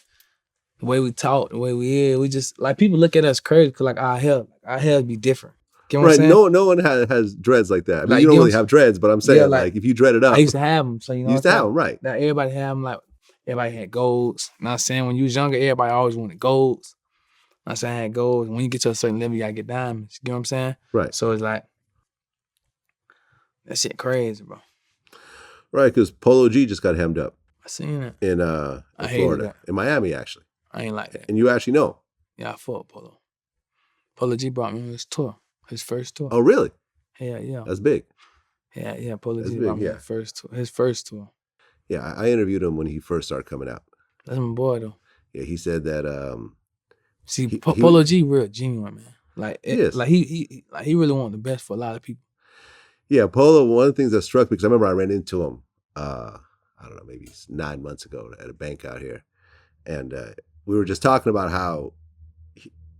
the way we talk, the way we is. We just like people look at us crazy because like our hair be different. You know what I'm saying? No one has dreads like that. I mean, you don't really have dreads, but I'm saying like if you dread it up, I used to have them. So you know, you used to have them, right? Now everybody have them. Like everybody had golds. You know what I'm saying? When you was younger, everybody always wanted golds. I said I had gold. When you get to a certain level, you gotta get diamonds. You know what I'm saying? Right. So it's like that shit crazy, bro. Right, because Polo G just got hemmed up. I seen it in Florida, in Miami actually. I ain't like that. And you actually know? Yeah, I fought Polo. Polo G brought me on his tour, his first tour. Oh really? Yeah. That's big. Yeah. Polo G brought me his first tour. Yeah, I interviewed him when he first started coming out. That's my boy though. Yeah, he said that. See, Polo G real genuine, man. Like, he really want the best for a lot of people. Yeah, Polo. One of the things that struck me because I remember I ran into him. I don't know, maybe 9 months ago at a bank out here, and we were just talking about how.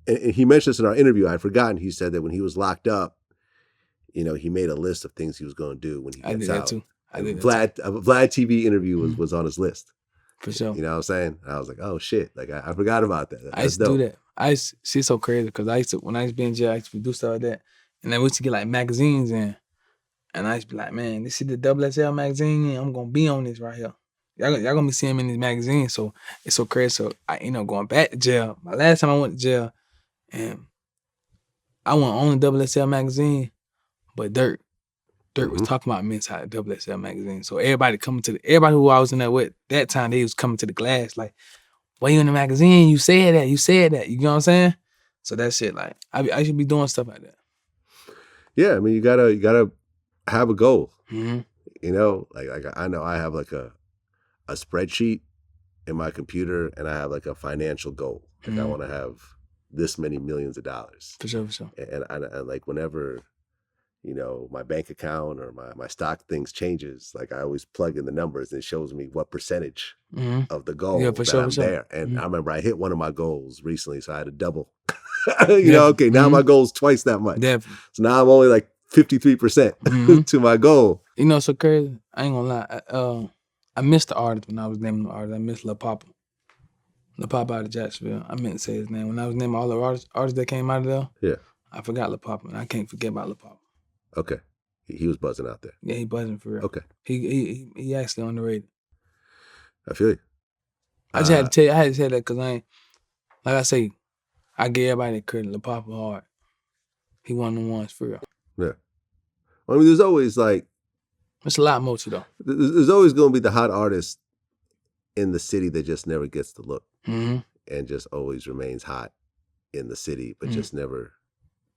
And he mentioned this in our interview. I'd forgotten. He said that when he was locked up, you know, he made a list of things he was going to do when he gets out. I did that too. Vlad TV interview was on his list. For sure. You know what I'm saying? I was like, oh shit. Like I forgot about that. I used to do that. I used to see so crazy because when I used to be in jail, I used to do stuff like that. And then we used to get like magazines in. And I used to be like, man, this is the XXL magazine. I'm gonna be on this right here. Y'all gonna be seeing me in this magazine. So it's so crazy. So I going back to jail. My last time I went to jail, and I went on the XXL magazine, but Dirt was talking about me inside the XXL magazine. So everybody who I was in there with that time, they was coming to the glass like, why you in the magazine? You said that. You know what I'm saying? So that shit, like, I should be doing stuff like that. Yeah, I mean, you gotta have a goal. Mm-hmm. You know, like I know I have like a spreadsheet in my computer, and I have like a financial goal. Like I want to have this many millions of dollars. For sure. And I like whenever, you know, my bank account or my stock things changes, like I always plug in the numbers and it shows me what percentage of the goal I'm there. And I remember I hit one of my goals recently, so I had to double. You know, okay, now my goal's twice that much. Definitely. So now I'm only like 53% to my goal. You know, so crazy. I ain't gonna lie. I missed the artist when I was naming the artist. I missed Lil Papa. Lil Papa out of Jacksonville. I meant to say his name. When I was naming all the artists that came out of there, yeah, I forgot Lil Papa, and I can't forget about Lil Papa. Okay. He was buzzing out there. Yeah, he buzzing for real. Okay. He actually underrated. I feel you. I just had to tell you, I had to say that because like I say, I give everybody credit. Lil Papa hard. He one of the ones for real. Yeah. I mean, there's always like... There's a lot more to though. There's always going to be the hot artist in the city that just never gets the look. And just always remains hot in the city, but just never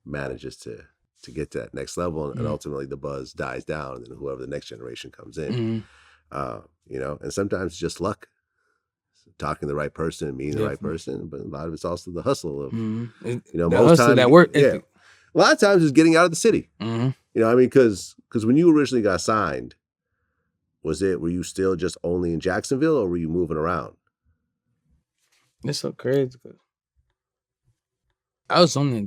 manages to get to that next level, and ultimately the buzz dies down, and then whoever the next generation comes in, you know, and sometimes it's just luck, talking to the right person, meeting the right person, but a lot of it's also the hustle of, you know, most times that work ethic. A lot of times it's getting out of the city. You know, I mean, because when you originally got signed, were you still just only in Jacksonville, or were you moving around? It's so crazy because I was only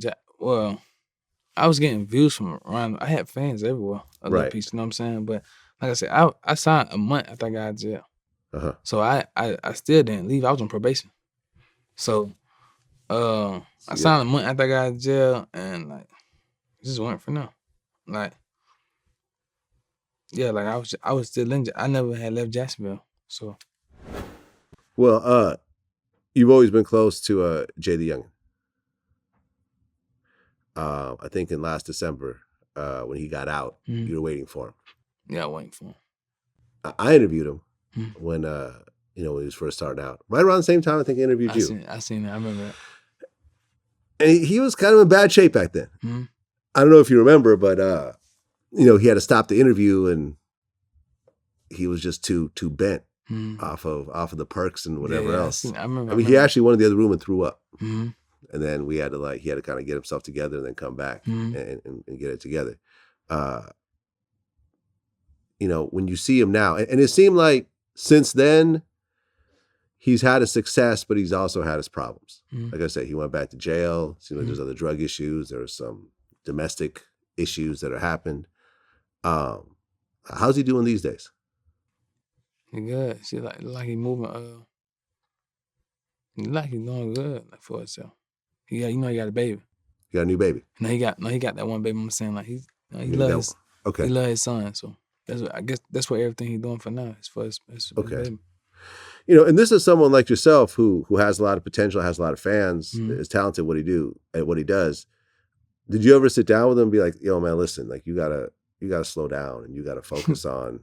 I was getting views from around. I had fans everywhere. Other piece, you know what I'm saying? But like I said, I signed a month after I got out of jail. So I still didn't leave. I was on probation. So I signed a month after I got out of jail, and like it just went for now. Like like I was still in. I never had left Jacksonville. So well, you've always been close to JayDaYoungan. I think in last December, when he got out, you were waiting for him. Yeah, waiting for him. I interviewed him when you know, when he was first starting out. Right around the same time, I think I interviewed you. I seen that. I remember that. And he was kind of in bad shape back then. I don't know if you remember, but you know, he had to stop the interview, and he was just too bent off of the perks and whatever else. I remember. I mean, he actually went to the other room and threw up. And then he had to kind of get himself together and then come back and get it together. You know, when you see him now, and it seemed like since then, he's had a success, but he's also had his problems. Like I said, he went back to jail. Seems like there's other drug issues. There are some domestic issues that have happened. How's he doing these days? He good. See, like he moving. Like he's doing good, like for himself. He got a baby. You got a new baby? No, he got that one baby. I'm saying like he loves he loves his son. So I guess that's what everything he's doing for now is for his baby. You know, and this is someone like yourself who has a lot of potential, has a lot of fans, is talented at what he does. Did you ever sit down with him and be like, yo, man, listen, like you gotta slow down and you gotta focus on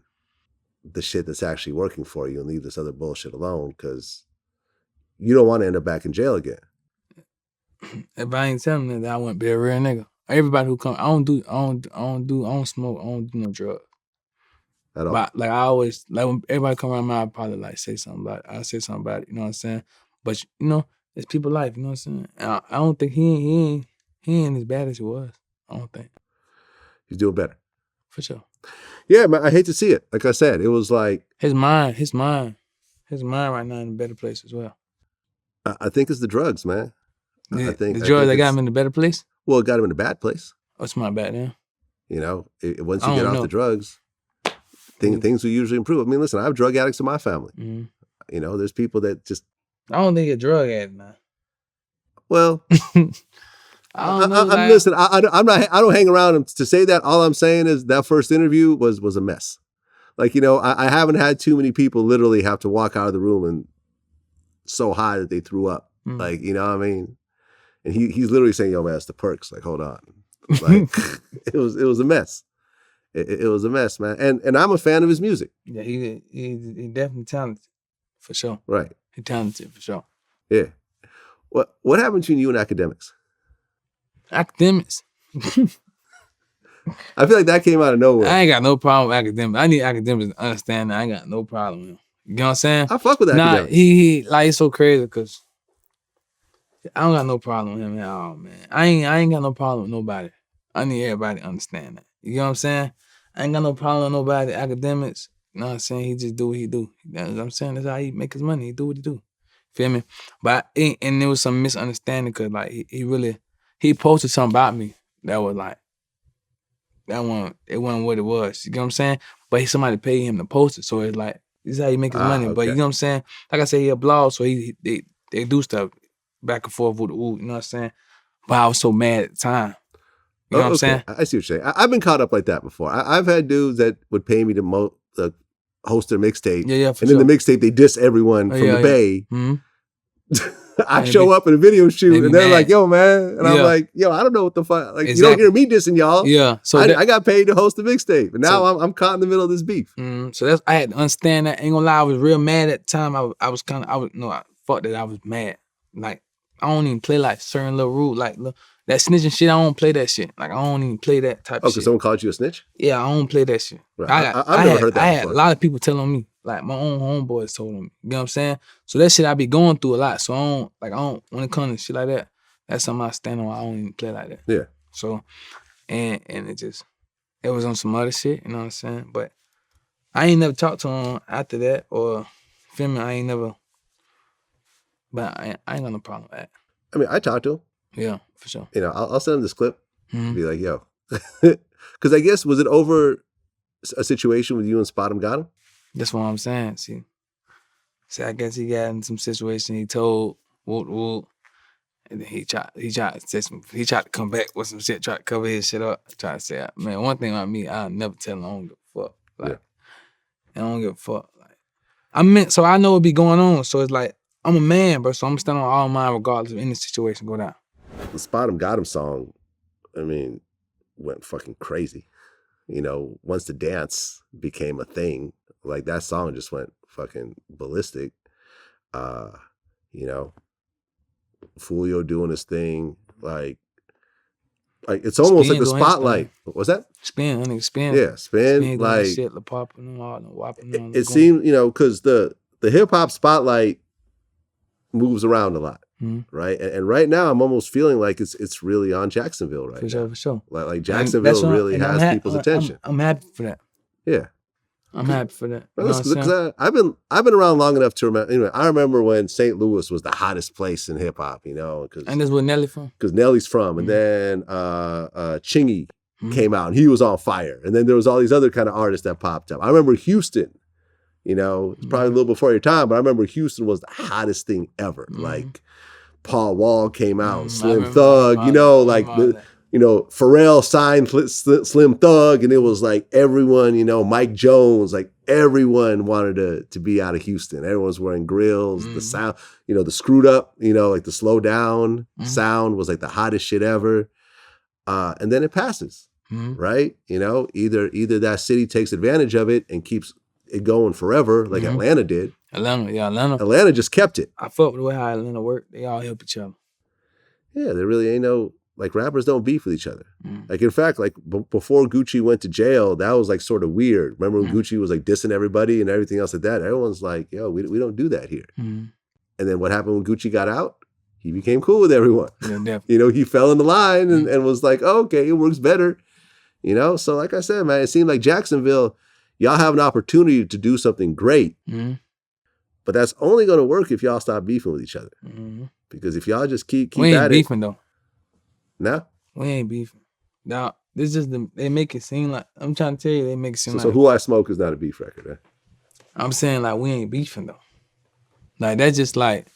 the shit that's actually working for you and leave this other bullshit alone, because you don't want to end up back in jail again. If I ain't telling them that, I wouldn't be a real nigga. Everybody who come, I don't smoke, I don't do no drugs. At all. But like I always, like when everybody come around me, I probably like say something about it. I say something about it, you know what I'm saying? But you know, it's people's life, you know what I'm saying? I don't think he ain't as bad as he was. I don't think. He's doing better. For sure. Yeah, man, I hate to see it. Like I said, it was like his mind right now in a better place as well. I think it's the drugs, man. I think the drugs that got him in a better place? Well, it got him in a bad place. Oh, it's my bad now. You know, once you get off the drugs, things will usually improve. I mean, listen, I have drug addicts in my family. You know, there's people that just... I don't think you're a drug addict now. Well, listen, I don't hang around to say that. All I'm saying is that first interview was a mess. Like, you know, I haven't had too many people literally have to walk out of the room and so high that they threw up. Like, you know what I mean? And he's literally saying, yo, man, it's the perks. Like, hold on. Like, it was a mess. It was a mess, man. And I'm a fan of his music. Yeah, he definitely talented. For sure. Right. He talented, for sure. Yeah. What happened between you and Akademiks? Akademiks? I feel like that came out of nowhere. I ain't got no problem with Akademiks. I need Akademiks to understand that I ain't got no problem with him. You know what I'm saying? I fuck with Akademiks. Nah, he like, it's so crazy because I don't got no problem with him at all, man. I ain't got no problem with nobody. I need everybody to understand that. You know what I'm saying? I ain't got no problem with nobody. Academics, you know what I'm saying? He just do what he do. You know what I'm saying? That's how he make his money. He do what he do. Feel me? But and there was some misunderstanding because like he posted something about me that was like it wasn't what it was. You know what I'm saying? But somebody paid him to post it, so it's like this is how he make his money. Okay. But you know what I'm saying? Like I said, he a blog, so they do stuff back and forth with the you know what I'm saying? But I was so mad at the time. You know what I'm saying? I see what you're saying. I've been caught up like that before. I've had dudes that would pay me to host their mixtape. Yeah, and in the mixtape, they diss everyone from the Bay. Mm-hmm. I show up in a video shoot and they're like, yo, man. And I'm like, yo, I don't know what the fuck. Like, you don't hear me dissing y'all. Yeah. So I got paid to host the mixtape. And now I'm caught in the middle of this beef. So I had to understand that. Ain't gonna lie, I was real mad at the time. I fucked it. I was mad. Like I don't even play like certain little rule, like that snitching shit. I don't play that shit. Like I don't even play that type of shit. Oh, because someone called you a snitch? Yeah, I don't play that shit. Right. I've never heard that I before. had a lot of people telling me, like my own homeboys told me. You know what I'm saying? So that shit I be going through a lot. So I don't when it comes to shit like that, that's something I stand on. I don't even play like that. Yeah. So and it was on some other shit, you know what I'm saying? But I ain't never talked to him after that, or feel me, I ain't never, but I ain't got no problem with that. I mean, I talked to him. Yeah, for sure. You know, I'll send him this clip. Be like, yo. Because I guess, was it over a situation with you and SpotemGottem? That's what I'm saying, see, I guess he got in some situation, he told Woot, and then he tried to say he tried to come back with some shit, try to cover his shit up, try to say, man, one thing about me, I'll never tell him I don't give a fuck. Like, I don't give a fuck. Like, so I know what be going on. So it's like, I'm a man, bro, so I'm standing on all mine regardless of any situation go down. The SpotemGottem song, I mean, went fucking crazy. You know, once the dance became a thing, like that song just went fucking ballistic. You know, Foolio doing his thing, like it's almost Spin, like the spotlight. What's that? Spin, honey, spin. Yeah, spin. Like shit, the popping and all, the whopping. It seemed, you know, because the hip hop spotlight moves around a lot, right? And right now, I'm almost feeling like it's really on Jacksonville right now. For sure. Like Jacksonville really has people's attention. I'm happy for that. Yeah. I'm happy for that. Because I've been around long enough to remember. Anyway, I remember when St. Louis was the hottest place in hip hop. You know, and that's where Nelly from. Because Nelly's from, and then Chingy came out, and he was on fire. And then there was all these other kind of artists that popped up. I remember Houston. You know, it's probably a little before your time, but I remember Houston was the hottest thing ever. Like Paul Wall came out, Slim Thug. You know, like Pharrell signed Slim Thug, and it was like everyone, you know, Mike Jones, like everyone wanted to be out of Houston. Everyone was wearing grills. The sound, you know, the screwed up, you know, like the slow down sound was like the hottest shit ever. And then it passes, right? You know, either that city takes advantage of it and keeps it going forever, like Atlanta did. Atlanta just kept it. I fuck with the way how Atlanta work. They all help each other. Yeah, there really ain't no, like, rappers don't beef with each other. Like, in fact, like before Gucci went to jail, that was like sort of weird. Remember when Gucci was like dissing everybody and everything else like that? Everyone's like, yo, we don't do that here. And then what happened when Gucci got out? He became cool with everyone. Yeah, you know, he fell in the line and was like, oh, okay, it works better. You know, so like I said, man, it seemed like Jacksonville, y'all have an opportunity to do something great. But that's only going to work if y'all stop beefing with each other. Because if y'all just keep we ain't at beefing, though. No? We ain't beefing. Now, this is they make it seem like, I'm trying to tell you, they make it seem like. So Who I Smoke is not a beef record, eh? I'm saying, like, we ain't beefing, though. Like, that's just like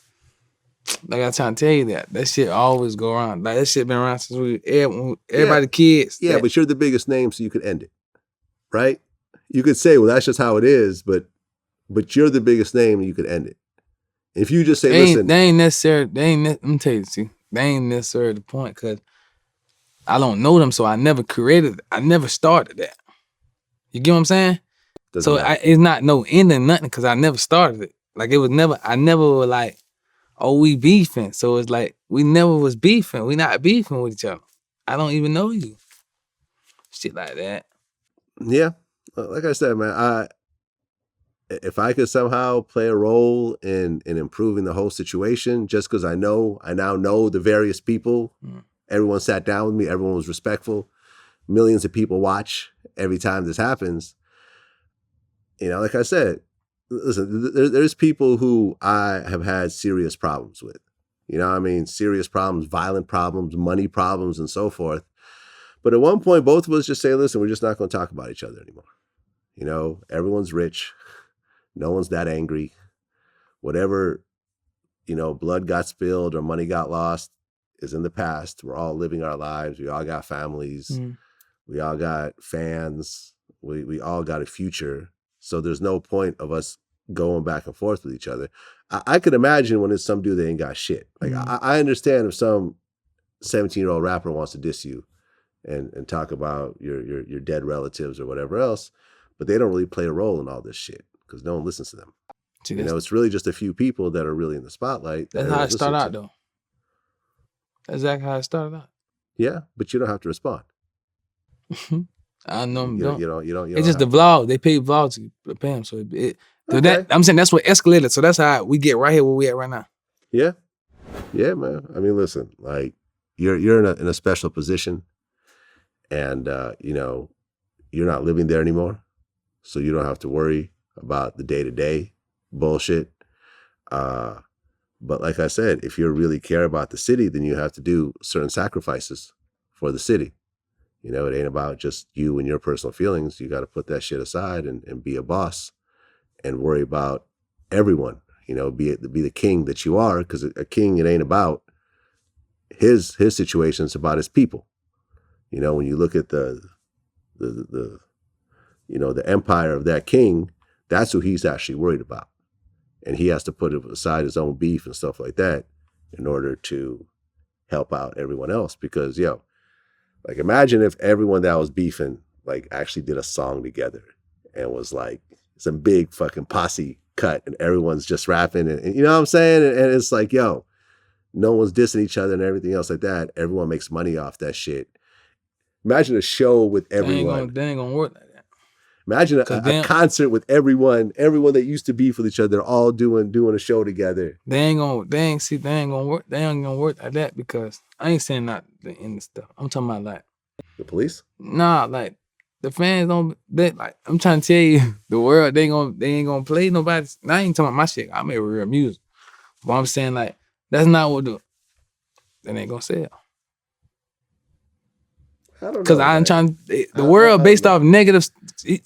I'm trying to tell you that shit always go around. Like, that shit been around since everybody kids. Yeah, but you're the biggest name, so you could end it, right? You could say, well, that's just how it is, but you're the biggest name, and you could end it. If you just say, listen, they ain't necessarily. Let me tell you, see, they ain't necessarily the point, because I don't know them, so I never started that. You get what I'm saying? It's not no ending nothing, because I never started it. Like, it was never. I never was like, oh, we beefing. So it's like we never was beefing. We not beefing with each other. I don't even know you. Shit like that. Yeah, like I said, man, if I could somehow play a role in improving the whole situation, just because I now know the various people, everyone sat down with me, everyone was respectful, millions of people watch every time this happens. You know, like I said, listen, there's people who I have had serious problems with. You know what I mean? Serious problems, violent problems, money problems, and so forth. But at one point, both of us just say, listen, we're just not going to talk about each other anymore. You know, everyone's rich. No one's that angry. Whatever, you know, blood got spilled or money got lost is in the past. We're all living our lives. We all got families. We all got fans. We all got a future. So there's no point of us going back and forth with each other. I could imagine when it's some dude that ain't got shit. Like, I understand if some 17-year-old rapper wants to diss you and talk about your dead relatives or whatever else, but they don't really play a role in all this shit because no one listens to them. You know, it's really just a few people that are really in the spotlight. That's how it start out, though. That's exactly how it started out. Yeah, but you don't have to respond. I know them You don't. don't. It's just the vlog. They pay vlogs to pay them. So that I'm saying that's what escalated. So that's how we get right here where we at right now. Yeah, yeah, man. I mean, listen, like you're in a special position, and you know, you're not living there anymore, so you don't have to worry about the day-to-day bullshit. But like I said, if you really care about the city, then you have to do certain sacrifices for the city. You know, it ain't about just you and your personal feelings. You got to put that shit aside and be a boss and worry about everyone. You know, be the king that you are, because a king, it ain't about his situation. It's about his people. You know, when you look at the you know, the empire of that king, that's who he's actually worried about. And he has to put aside his own beef and stuff like that in order to help out everyone else. Because, like, imagine if everyone that was beefing, like, actually did a song together and was like some big fucking posse cut and everyone's just rapping and you know what I'm saying? And it's like, no one's dissing each other and everything else like that. Everyone makes money off that shit. Imagine a show with everyone. They ain't gonna work like that. Imagine a concert with everyone that used to beef with each other, they're all doing a show together. They ain't gonna work. They ain't gonna work like that, because I ain't saying not the end of stuff. I'm talking about like the police. Nah, like the fans don't. Like I'm trying to tell you, the world they ain't gonna play nobody. I ain't talking about my shit. I make real music, but I'm saying like that's not what they ain't gonna sell. Because I'm trying. The world based off negative.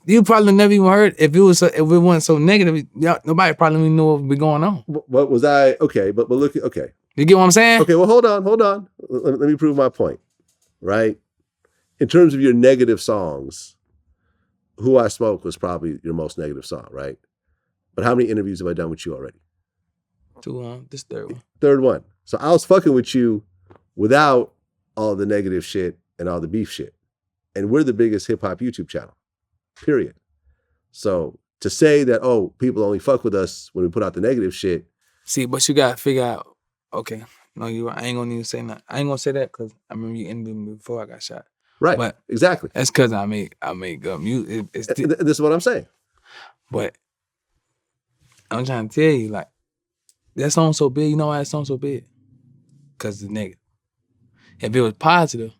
You probably never even heard if it wasn't so negative. Nobody probably even know what would be going on. What was I? Okay, but look. Okay, you get what I'm saying? Okay, well hold on. Let me prove my point. Right, in terms of your negative songs, "Who I Smoke" was probably your most negative song, right? But how many interviews have I done with you already? 2. This third one. Third one. So I was fucking with you without all the negative shit and all the beef shit. And we're the biggest hip hop YouTube channel, period. So to say that, people only fuck with us when we put out the negative shit. See, but you got to figure out, okay, no, I ain't going to even say nothing. I ain't going to say that because I remember you interviewed me before I got shot. Right, but exactly. That's because I make good music. This is what I'm saying. But I'm trying to tell you, like, that song so big, you know why that song so big? Because it's negative. If it was positive,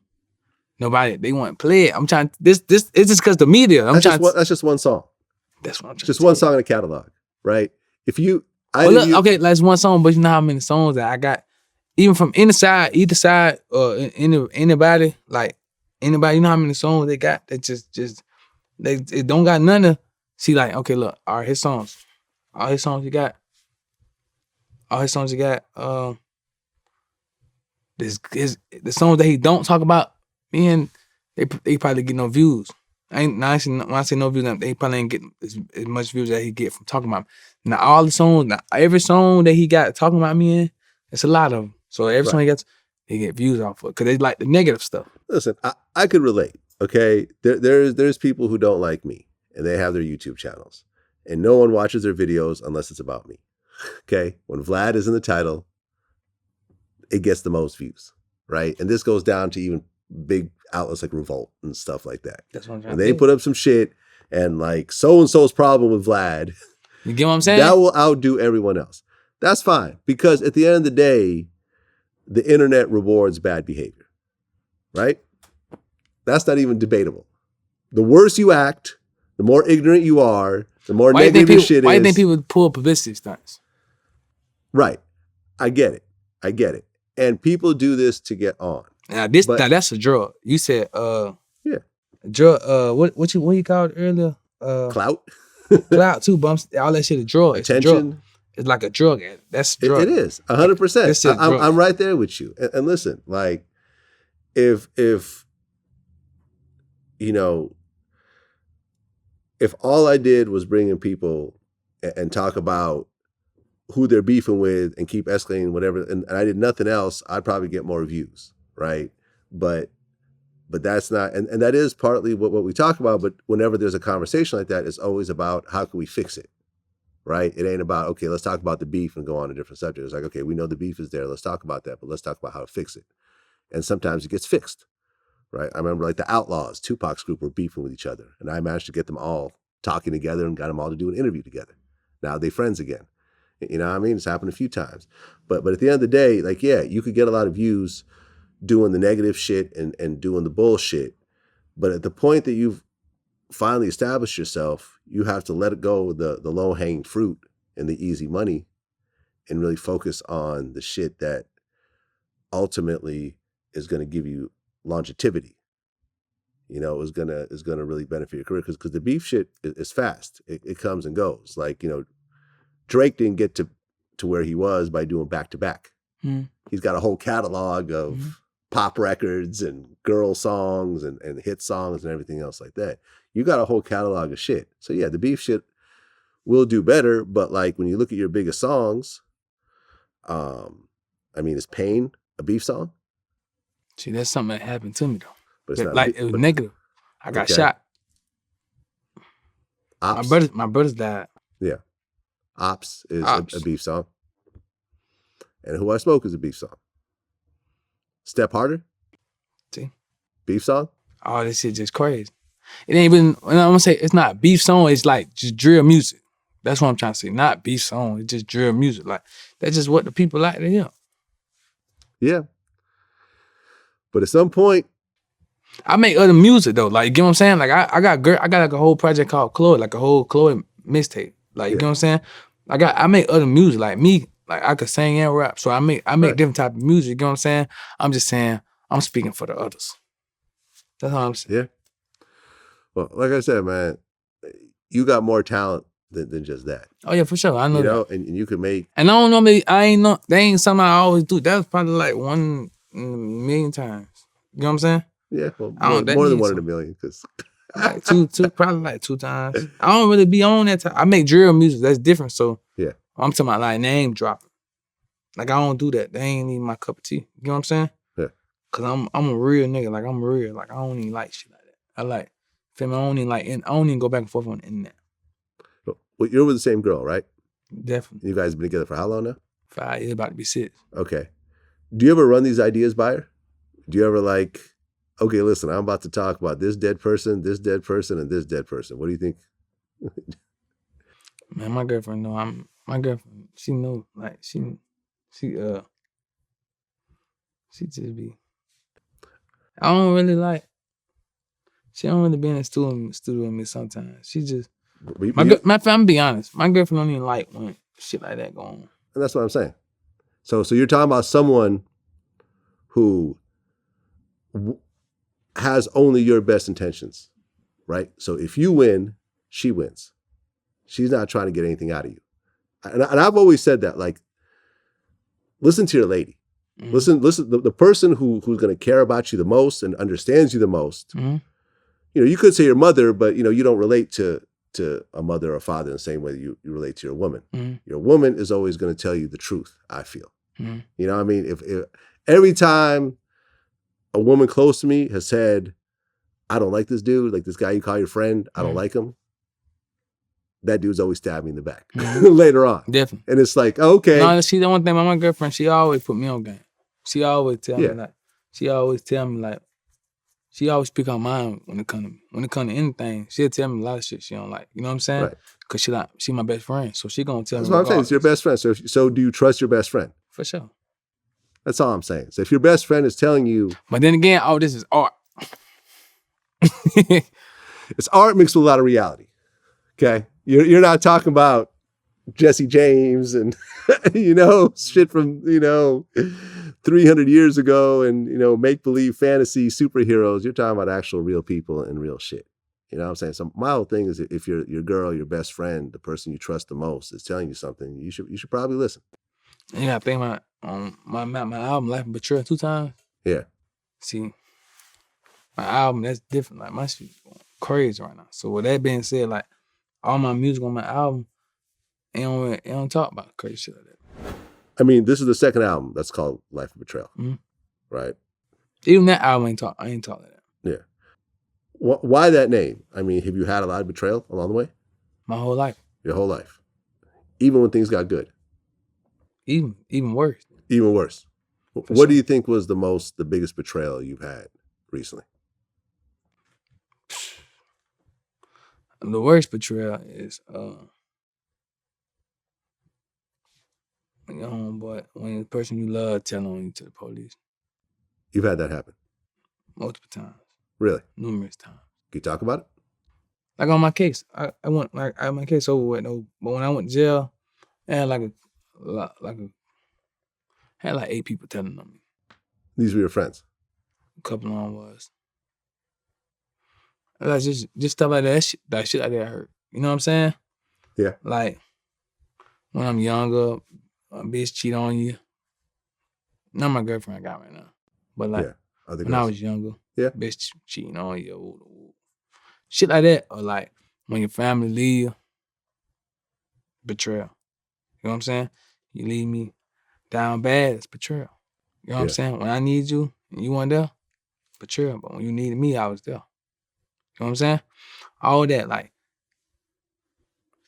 they want to play it. I'm trying. This it's just because the media. That's just one song. That's what I'm trying. Just one song in the catalog, right? If you, okay, that's one song, but you know how many songs that I got, even from either side, anybody, like anybody. You know how many songs they got that it don't got none of. See, like, okay, look, all his songs you got. The songs that he don't talk about, man, they probably get no views. When I say no views, they probably ain't getting as much views that he get from talking about me. Now all the songs, every song that he got talking about me in, it's a lot of them. So every song he get views off of, because they like the negative stuff. Listen, I could relate. Okay, there's people who don't like me, and they have their YouTube channels, and no one watches their videos unless it's about me. Okay, when Vlad is in the title, it gets the most views, right? And this goes down to even big outlets like Revolt and stuff like that. That's what I'm trying when they put up some shit and like so-and-so's problem with Vlad, you get what I'm saying? That will outdo everyone else. That's fine, because at the end of the day, the internet rewards bad behavior, right? That's not even debatable. The worse you act, the more ignorant you are, the more negative your shit is. Why do you think people pull publicity stunts? Right. I get it. And people do this to get on. Now that's a drug. You said drug. What you called it earlier? Clout. Clout too, bumps. All that shit is drug. Attention. It's like a drug. That's drug. It is 100%. I'm right there with you. And listen, like, if you know, if all I did was bring in people and talk about who they're beefing with and keep escalating whatever, and I did nothing else, I'd probably get more views, right? But that's not, and that is partly what we talk about, but whenever there's a conversation like that, it's always about how can we fix it, right? It ain't about, okay, let's talk about the beef and go on a different subject. It's like, okay, we know the beef is there, let's talk about that, but let's talk about how to fix it. and sometimes it gets fixed, right? I remember like the Outlaws, Tupac's group, were beefing with each other, and I managed to get them all talking together and got them all to do an interview together. Now they're friends again. You know what I mean? It's happened a few times. But at the end of the day, like, yeah, you could get a lot of views doing the negative shit and doing the bullshit. But at the point that you've finally established yourself, you have to let it go of the low-hanging fruit and the easy money and really focus on the shit that ultimately is going to give you longevity. You know, is gonna really benefit your career because the beef shit is fast. It comes and goes. Like, you know, Drake didn't get to where he was by doing back-to-back. Mm. He's got a whole catalog of pop records and girl songs and hit songs and everything else like that. You got a whole catalog of shit. So yeah, the beef shit will do better, but like when you look at your biggest songs, I mean, is Pain a beef song? See, that's something that happened to me though. But it's not like it was negative. I got shot. Ops? My brothers died. Yeah. Ops is a beef song. And Who I Smoke is a beef song. Step Harder? See? Beef song? Oh, this shit just crazy. It ain't even, I'm gonna say it's not beef song, it's like just drill music. That's what I'm trying to say. Not beef song, it's just drill music. Like, that's just what the people like to hear. Yeah. But at some point, I make other music though. Like, you know what I'm saying? Like I got like a whole project called Chloe, like a whole Chloe mixtape. Like, you know what I'm saying? I make other music. Like me, like I could sing and rap. So I make different type of music, you know what I'm saying? I'm just saying, I'm speaking for the others. That's all I'm saying. Yeah. Well, like I said, man, you got more talent than just that. Oh yeah, for sure. I know, you know that. And you can make. And I don't know, maybe that ain't something I always do. That was probably like 1 in a million times. You know what I'm saying? Yeah, well, more than 1 in a million, because like two, probably like 2 times. I don't really be on that time. I make drill music. That's different. So yeah, I'm talking about like name dropping. Like I don't do that. They ain't even my cup of tea. You know what I'm saying? Yeah. Cause I'm a real nigga. Like I'm real. Like I don't even like shit like that. I like, feel me? I don't even go back and forth on the internet. Well, you're with the same girl, right? Definitely. You guys been together for how long now? 5 years, about to be 6. Okay. Do you ever run these ideas by her? Do you ever like, okay, listen, I'm about to talk about this dead person, and this dead person. What do you think? Man, my girlfriend know. My girlfriend, she know. Like she just be. I don't really like. She don't really be in the studio with me sometimes. She just. I'm be honest. My girlfriend don't even like when shit like that go on. And that's what I'm saying. So you're talking about someone who has only your best intentions, right? So if you win, she wins. She's not trying to get anything out of you. And I've always said that, like, listen to your lady. Mm-hmm. Listen. The person who's going to care about you the most and understands you the most. Mm-hmm. You know, you could say your mother, but you know, you don't relate to a mother or father in the same way that you relate to your woman. Mm-hmm. Your woman is always going to tell you the truth, I feel. Mm-hmm. You know what I mean? If every time a woman close to me has said, I don't like this dude, like this guy you call your friend, I don't like him, that dude's always stabbed me in the back later on. Definitely. And it's like, okay. No, she the one thing about my girlfriend, she always put me on game. She always tell me like, she always speak her mind when it come to anything. She'll tell me a lot of shit she don't like. You know what I'm saying? Right. Cause she my best friend. So she gonna tell me. That's what I'm saying. It's your best friend. So do you trust your best friend? For sure. That's all I'm saying. So if your best friend is telling you. But then again, this is art. It's art mixed with a lot of reality. Okay? You're not talking about Jesse James and, you know, shit from, you know, 300 years ago and, you know, make-believe fantasy superheroes. You're talking about actual real people and real shit. You know what I'm saying? So my whole thing is if your girl, your best friend, the person you trust the most is telling you something, you should probably listen. Yeah, I think my album Life and Betrayal 2 times. Yeah. See, my album, that's different. Like my shit crazy right now. So with that being said, like all my music on my album, it don't talk about crazy shit like that. I mean, this is the second album that's called Life and Betrayal, right? Even that album I ain't talk like that. Yeah. Why that name? I mean, have you had a lot of betrayal along the way? My whole life. Your whole life, even when things got good. Even worse. Even worse. What do you think was the biggest betrayal you've had recently? The worst betrayal is when your homeboy, when the person you love telling on you to the police. You've had that happen? Multiple times. Really? Numerous times. Can you talk about it? Like on my case, I had my case over with, but when I went to jail, I had had like 8 people telling on me. These were your friends? A couple of them was. Like just stuff like that. That shit like that hurt. You know what I'm saying? Yeah. Like when I'm younger, a bitch cheat on you. Not my girlfriend I got right now, but like when I was younger, bitch cheating on you, shit like that, or like when your family leave you, betrayal. You know what I'm saying? You leave me down bad, it's betrayal. You know what I'm saying? When I need you and you weren't there, betrayal. But when you needed me, I was there. You know what I'm saying? All that, like,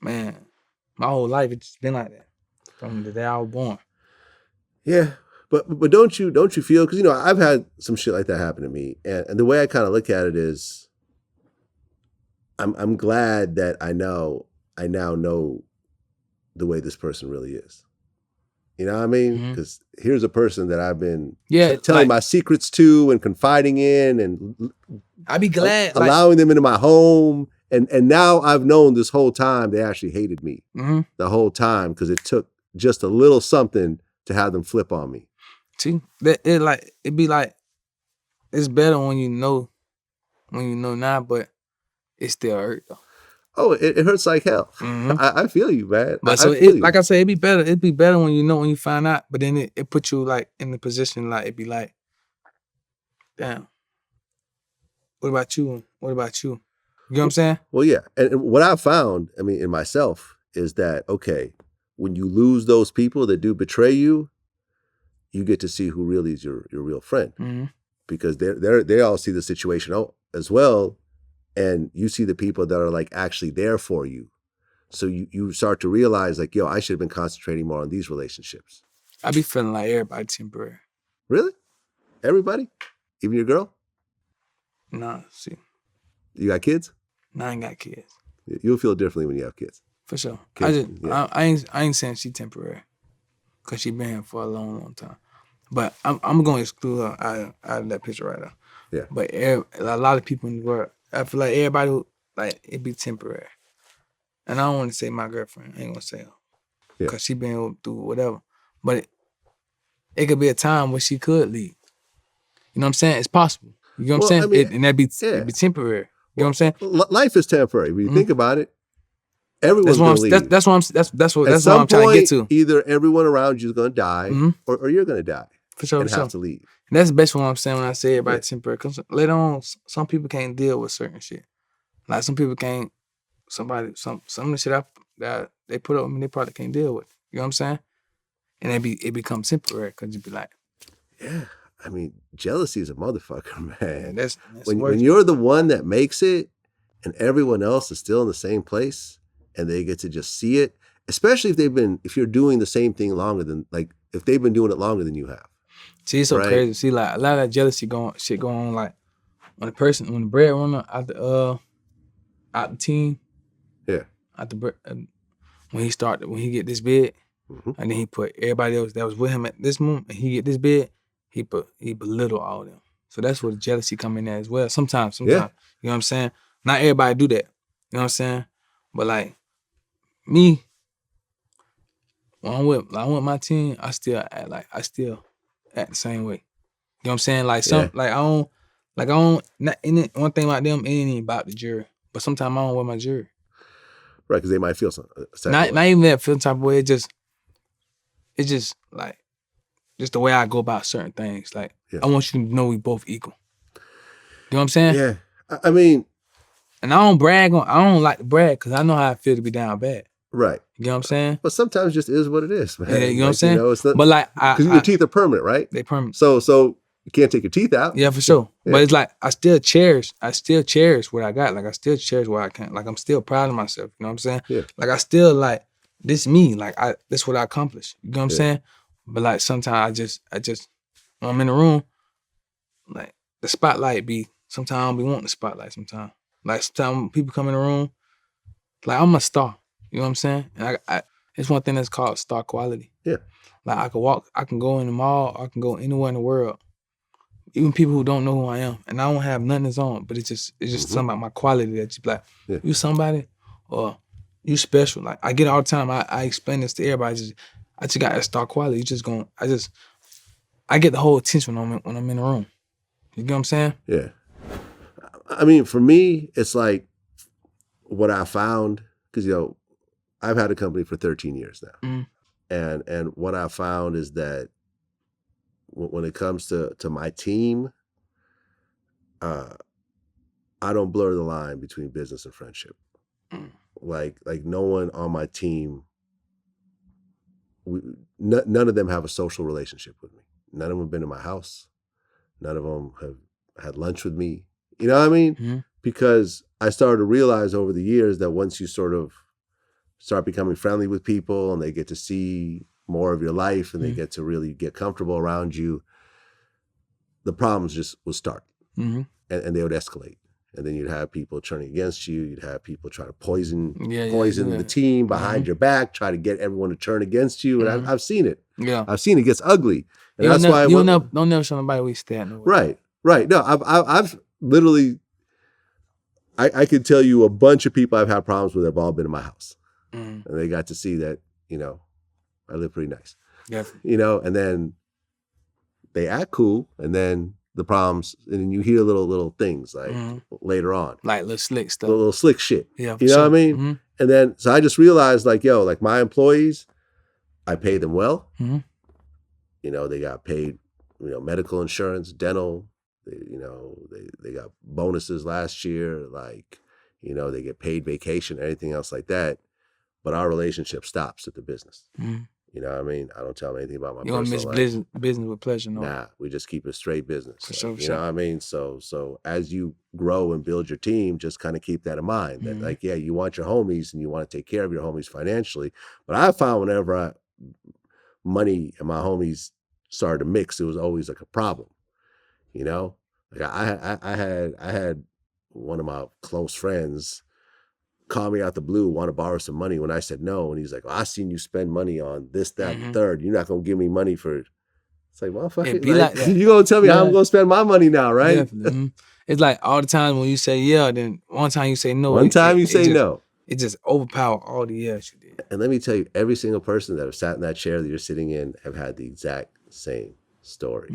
man, my whole life it's been like that from the day I was born. Yeah, but don't you feel, because I've had some shit like that happen to me, and the way I kind of look at it is, I'm glad that I now know the way this person really is. You know what I mean? Because here's a person that I've been telling my secrets to and confiding in, and I'd be glad allowing them into my home. And now I've known this whole time they actually hated me the whole time, because it took just a little something to have them flip on me. See, it'd be like, it's better when you know now, but it still hurt though. Oh, it hurts like hell. I feel you, man. But like I said, it'd be better when you know, when you find out. But then it puts you like in the position, like it'd be like, damn. What about you? What about you? You know what I'm saying? Well, yeah. And what I've found, in myself, is that, okay, when you lose those people that do betray you, you get to see who really is your real friend. Because they all see the situation as well. And you see the people that are like actually there for you. So you start to realize like, yo, I should have been concentrating more on these relationships. I be feeling like everybody temporary. Really? Everybody? Even your girl? Nah, see. You got kids? Nah, I ain't got kids. You'll feel differently when you have kids. For sure. Kids, I ain't saying she temporary. Cause she been here for a long, long time. But I'm gonna exclude her out of that picture right now. Yeah. But a lot of people in the world, I feel like everybody, like, it be temporary. And I don't want to say my girlfriend. I ain't gonna say her. Because she been through whatever. But it could be a time where she could leave. You know what I'm saying? It's possible. You know what I'm saying? And that'd be temporary. You know what I'm saying? Life is temporary. When you think about it, everyone's gonna leave. That's what I'm trying to get to. Either everyone around you is gonna die, or you're gonna die. For sure, and have to leave. And that's the best what I'm saying when I say everybody temporary. Because later on, some people can't deal with certain shit. Like some people can't. Some of the shit that they put up with me, they probably can't deal with. You know what I'm saying? And it becomes temporary because you be like, yeah. Jealousy is a motherfucker, man. That's when you're the one that makes it, and everyone else is still in the same place, and they get to just see it. Especially if you're doing the same thing longer than, like, if they've been doing it longer than you have. See, it's so crazy. See, like, a lot of that jealousy going on, like, when the breadwinner out the team, when he get this bid, and then he put everybody else that was with him at this moment, and he get this bid, he belittle all of them. So that's where the jealousy come in there as well. Sometimes, you know what I'm saying? Not everybody do that. You know what I'm saying? But like me, when I'm with my team, I still act the same way. You know what I'm saying? Like I don't one thing about them, it ain't even about the jury. But sometimes I don't wear my jury. Right, because they might feel something. Not even that feel type of way. It's just like just the way I go about certain things. Like I want you to know we both equal. You know what I'm saying? Yeah. And I don't like to brag because I know how I feel to be down bad. Right. You know what I'm saying? But sometimes it just is what it is, man. Yeah, you know what I'm saying? It's not, but like, because your teeth are permanent, right? They permanent. So you can't take your teeth out. Yeah, for sure. Yeah. But it's like I still cherish what I got. Like I still cherish what I can. Like I'm still proud of myself. You know what I'm saying? Yeah. Like I still like this me. Like this what I accomplished. You know what I'm saying? But like sometimes I just when I'm in the room, like the spotlight be, sometimes I don't be wanting the spotlight sometimes. Like sometimes people come in the room, like I'm a star. You know what I'm saying? And it's one thing that's called star quality. Yeah. Like I can go in the mall, I can go anywhere in the world. Even people who don't know who I am, and I don't have nothing that's on, but it's just something about my quality that you be like, you somebody, or you special. Like I get it all the time. I explain this to everybody. I just got that star quality. You just going. I get the whole attention when I'm in the room. You get what I'm saying? Yeah. I mean, for me, it's like what I found, because I've had a company for 13 years now, and what I found is that when it comes to my team, I don't blur the line between business and friendship. Like no one on my team, none of them have a social relationship with me. None of them have been to my house. None of them have had lunch with me. You know what I mean? Mm-hmm. Because I started to realize over the years that once you sort of start becoming friendly with people and they get to see more of your life and they get to really get comfortable around you, the problems just would start. And they would escalate. And then you'd have people turning against you. You'd have people try to poison the team behind your back, try to get everyone to turn against you. And I've seen it. Yeah, I've seen it gets ugly. And you that's why don't never show nobody where you stand. Right. No, I've literally, I could tell you a bunch of people I've had problems with have all been in my house, and they got to see that I live pretty nice. Yeah. And then they act cool, and then the problems, and then you hear little things like later on, like little slick stuff, little slick shit. Yeah, you know what I mean? And then so I just realized, like, like my employees, I pay them well. They got paid, medical insurance, dental. They got bonuses last year. Like, they get paid vacation, anything else like that. But our relationship stops at the business. You know what I mean? I don't tell them anything about my personal life. You don't mix business with pleasure, no? Nah, we just keep it straight business. For sure. You know what I mean? So as you grow and build your team, just kind of keep that in mind. That like, you want your homies and you want to take care of your homies financially. But I found whenever money and my homies started to mix, it was always like a problem. Like I had one of my close friends call me out the blue, want to borrow some money when I said no. And he's like, I seen you spend money on this, that, and third. You're not going to give me money for it. It's like, motherfucker, like you going to tell me how I'm going to spend my money now, right? It's like all the time when you say yeah, then one time you say no. One time you say no. It just overpower all the yes you did. And let me tell you, every single person that have sat in that chair that you're sitting in have had the exact same story.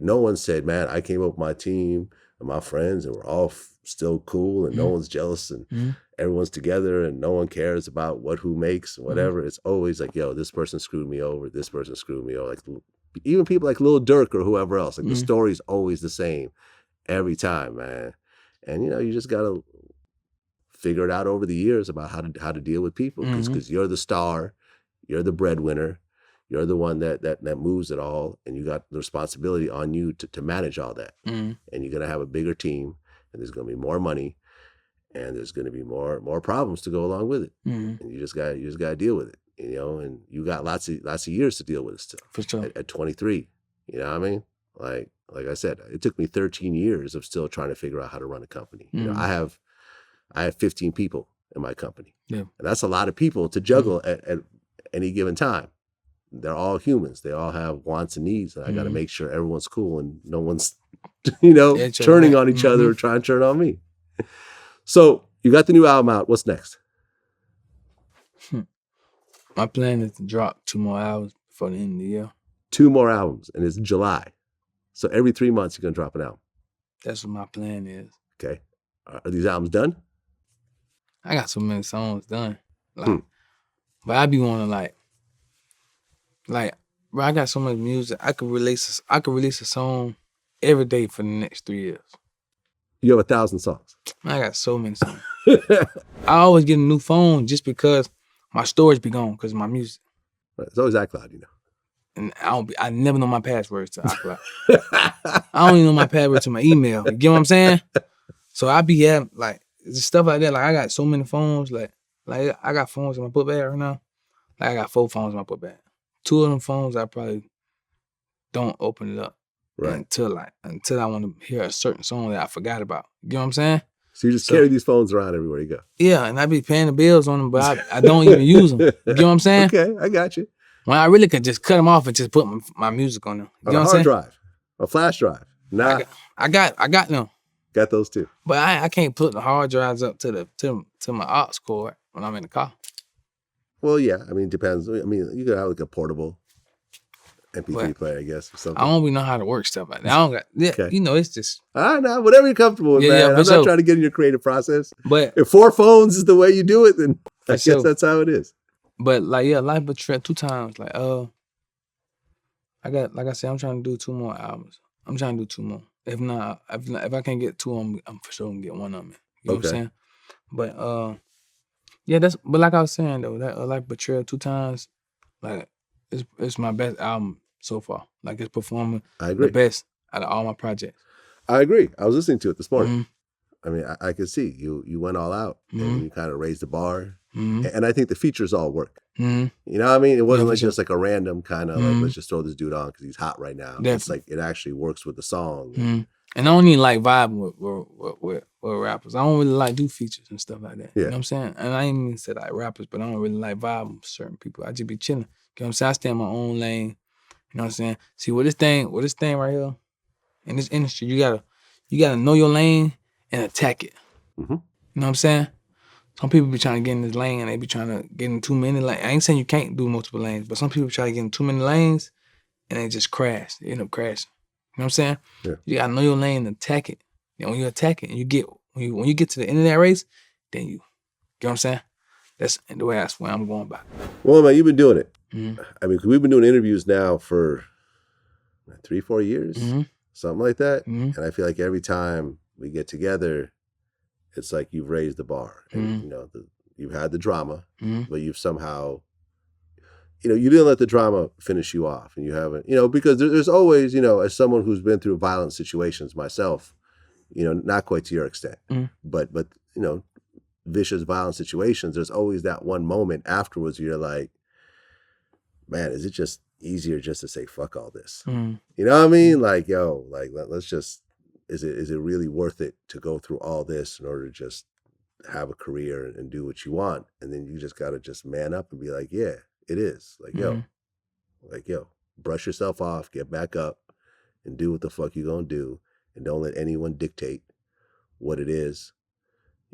No one said, man, I came up with my team and my friends and we're all still cool and no one's jealous and everyone's together and no one cares about who makes whatever. It's always like, this person screwed me over. This person screwed me over. Like even people like Lil Durk or whoever else, like the story's always the same every time, man. And you just gotta figure it out over the years about how to deal with people because you're the star, you're the breadwinner. You're the one that moves it all, and you got the responsibility on you to manage all that. And you're gonna have a bigger team, and there's gonna be more money, and there's gonna be more problems to go along with it. And you just gotta deal with it, And you got lots of years to deal with it still. For sure. At 23, you know what I mean? Like I said, it took me 13 years of still trying to figure out how to run a company. I have 15 people in my company. Yeah, and that's a lot of people to juggle at any given time. They're all humans. They all have wants and needs. And I got to make sure everyone's cool and no one's, turning on each other or trying to turn on me. So you got the new album out. What's next? My plan is to drop 2 more albums before the end of the year. 2 more albums, and it's July. So every 3 months you're going to drop an album. That's what my plan is. Okay. Are these albums done? I got so many songs done. But I be wanting bro, I got so much music. I could release a song every day for the next 3 years. You have 1,000 songs. I got so many songs. I always get a new phone just because my storage be gone because of my music. Right. It's always iCloud, And I never know my passwords to iCloud. I don't even know my password to my email. You get what I'm saying? So I be having stuff like that. Like I got so many phones. Like I got phones in my book bag right now. Like I got 4 phones in my book bag. 2 of them phones I probably don't open it up Right. until I want to hear a certain song that I forgot about. You know what I'm saying? So you just carry these phones around everywhere you go. Yeah, and I be paying the bills on them, but I don't even use them. You know what I'm saying? Okay, I got you. When I really could just cut them off and just put my music on them. You know what I'm saying? A hard drive, a flash drive. Nah, I got them. Got those too. But I can't put the hard drives up to my aux cord when I'm in the car. Well, yeah. I mean, it depends. I mean, you could have like a portable MP3 player, I guess, or something. I don't even know how to work stuff like that. I don't got, okay. You know, it's just. Nah, whatever you're comfortable with, man. I'm not trying to get in your creative process. But if 4 phones is the way you do it, then I guess that's how it is. But like, yeah, Life Betrayal 2 times. Like, like I said, I'm trying to do 2 more albums. I'm trying to do 2 more. If not, if I can't get 2 of them, I'm for sure gonna get 1 of them. You know what I'm saying? But yeah, but like I was saying though, that like Betrayal 2 times, like it's my best album so far. Like it's performing the best out of all my projects. I agree. I was listening to it this morning. I mean, I could see you went all out and you kind of raised the bar. And I think the features all work. You know what I mean? It wasn't like just like a random kind of like, let's just throw this dude on because he's hot right now. Definitely. It's like it actually works with the song. And I don't even like vibing with rappers. I don't really like do features and stuff like that. You know what I'm saying? And I ain't even say like rappers, but I don't really like vibing with certain people. I just be chilling. You know what I'm saying? I stay in my own lane. You know what I'm saying? See, with this thing right here, in this industry, you gotta know your lane and attack it. You know what I'm saying? Some people be trying to get in this lane and they be trying to get in too many lanes. I ain't saying you can't do multiple lanes, but some people try to get in too many lanes and they just crash. They end up crashing. You know what I'm saying? Yeah. You gotta know your lane and attack it. And when you attack it and when you get to the end of that race, then you know what I'm saying? That's the way I'm going back. Well, man, you've been doing it. I mean, we've been doing interviews now for 3-4 years, something like that. And I feel like every time we get together, it's like you've raised the bar. And, you know, you've had the drama, but you've somehow, you know, you didn't let the drama finish you off. And you haven't, you know, because there's always, you know, as someone who's been through violent situations myself, you know, not quite to your extent, but, you know, vicious, violent situations, there's always that one moment afterwards where you're like, man, is it just easier just to say, fuck all this? You know what I mean? Like, yo, like, let's just, is it really worth it to go through all this in order to just have a career and do what you want? And then you just got to just man up and be like, yeah, it is. Like, yo, brush yourself off, get back up and do what the fuck you're going to do. And don't let anyone dictate what it is,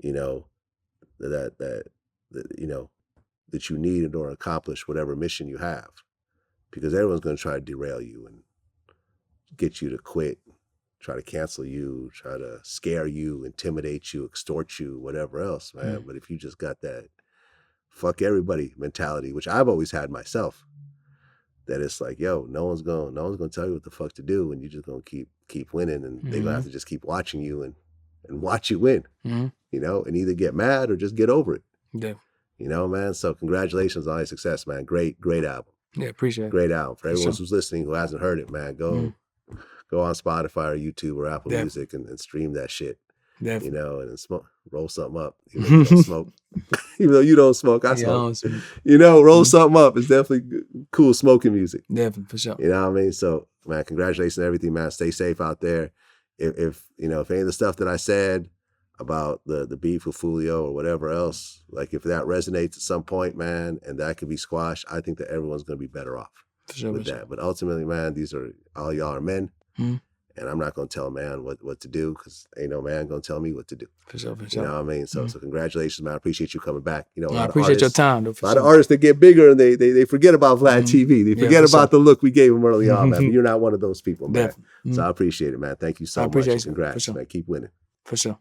you know, that you know, that you need in order to accomplish whatever mission you have. Because everyone's going to try to derail you and get you to quit, try to cancel you, try to scare you, intimidate you, extort you, whatever else, man. But if you just got that fuck everybody mentality, which I've always had myself, that it's like, yo, no one's gonna tell you what the fuck to do, and you're just gonna keep winning, and they're gonna have to just keep watching you and watch you win. You know, and either get mad or just get over it. Yeah. You know, man. So congratulations on your success, man. Great album. Yeah, appreciate it. Great album. For everyone who's listening who hasn't heard it, man, go on Spotify or YouTube or Apple Music and stream that shit. You know, and roll something up. Even though you don't smoke. Even though you don't smoke, I smoke. You know, roll something up. It's definitely cool smoking music. Definitely, for sure. You know what I mean? So, man, congratulations on everything, man. Stay safe out there. If you know, if any of the stuff that I said about the beef with Foolio or whatever else, like if that resonates at some point, man, and that could be squashed, I think that everyone's going to be better off with that. But ultimately, man, all y'all are men. And I'm not going to tell a man what to do because ain't no man going to tell me what to do. For sure. You know what I mean? So congratulations, man. I appreciate you coming back. You know, I appreciate your time, though. A lot of artists that get bigger and they forget about VladTV. They forget about the look we gave them early on, man. But you're not one of those people, man. So I appreciate it, man. Thank you so much. Congrats, man. Keep winning. For sure.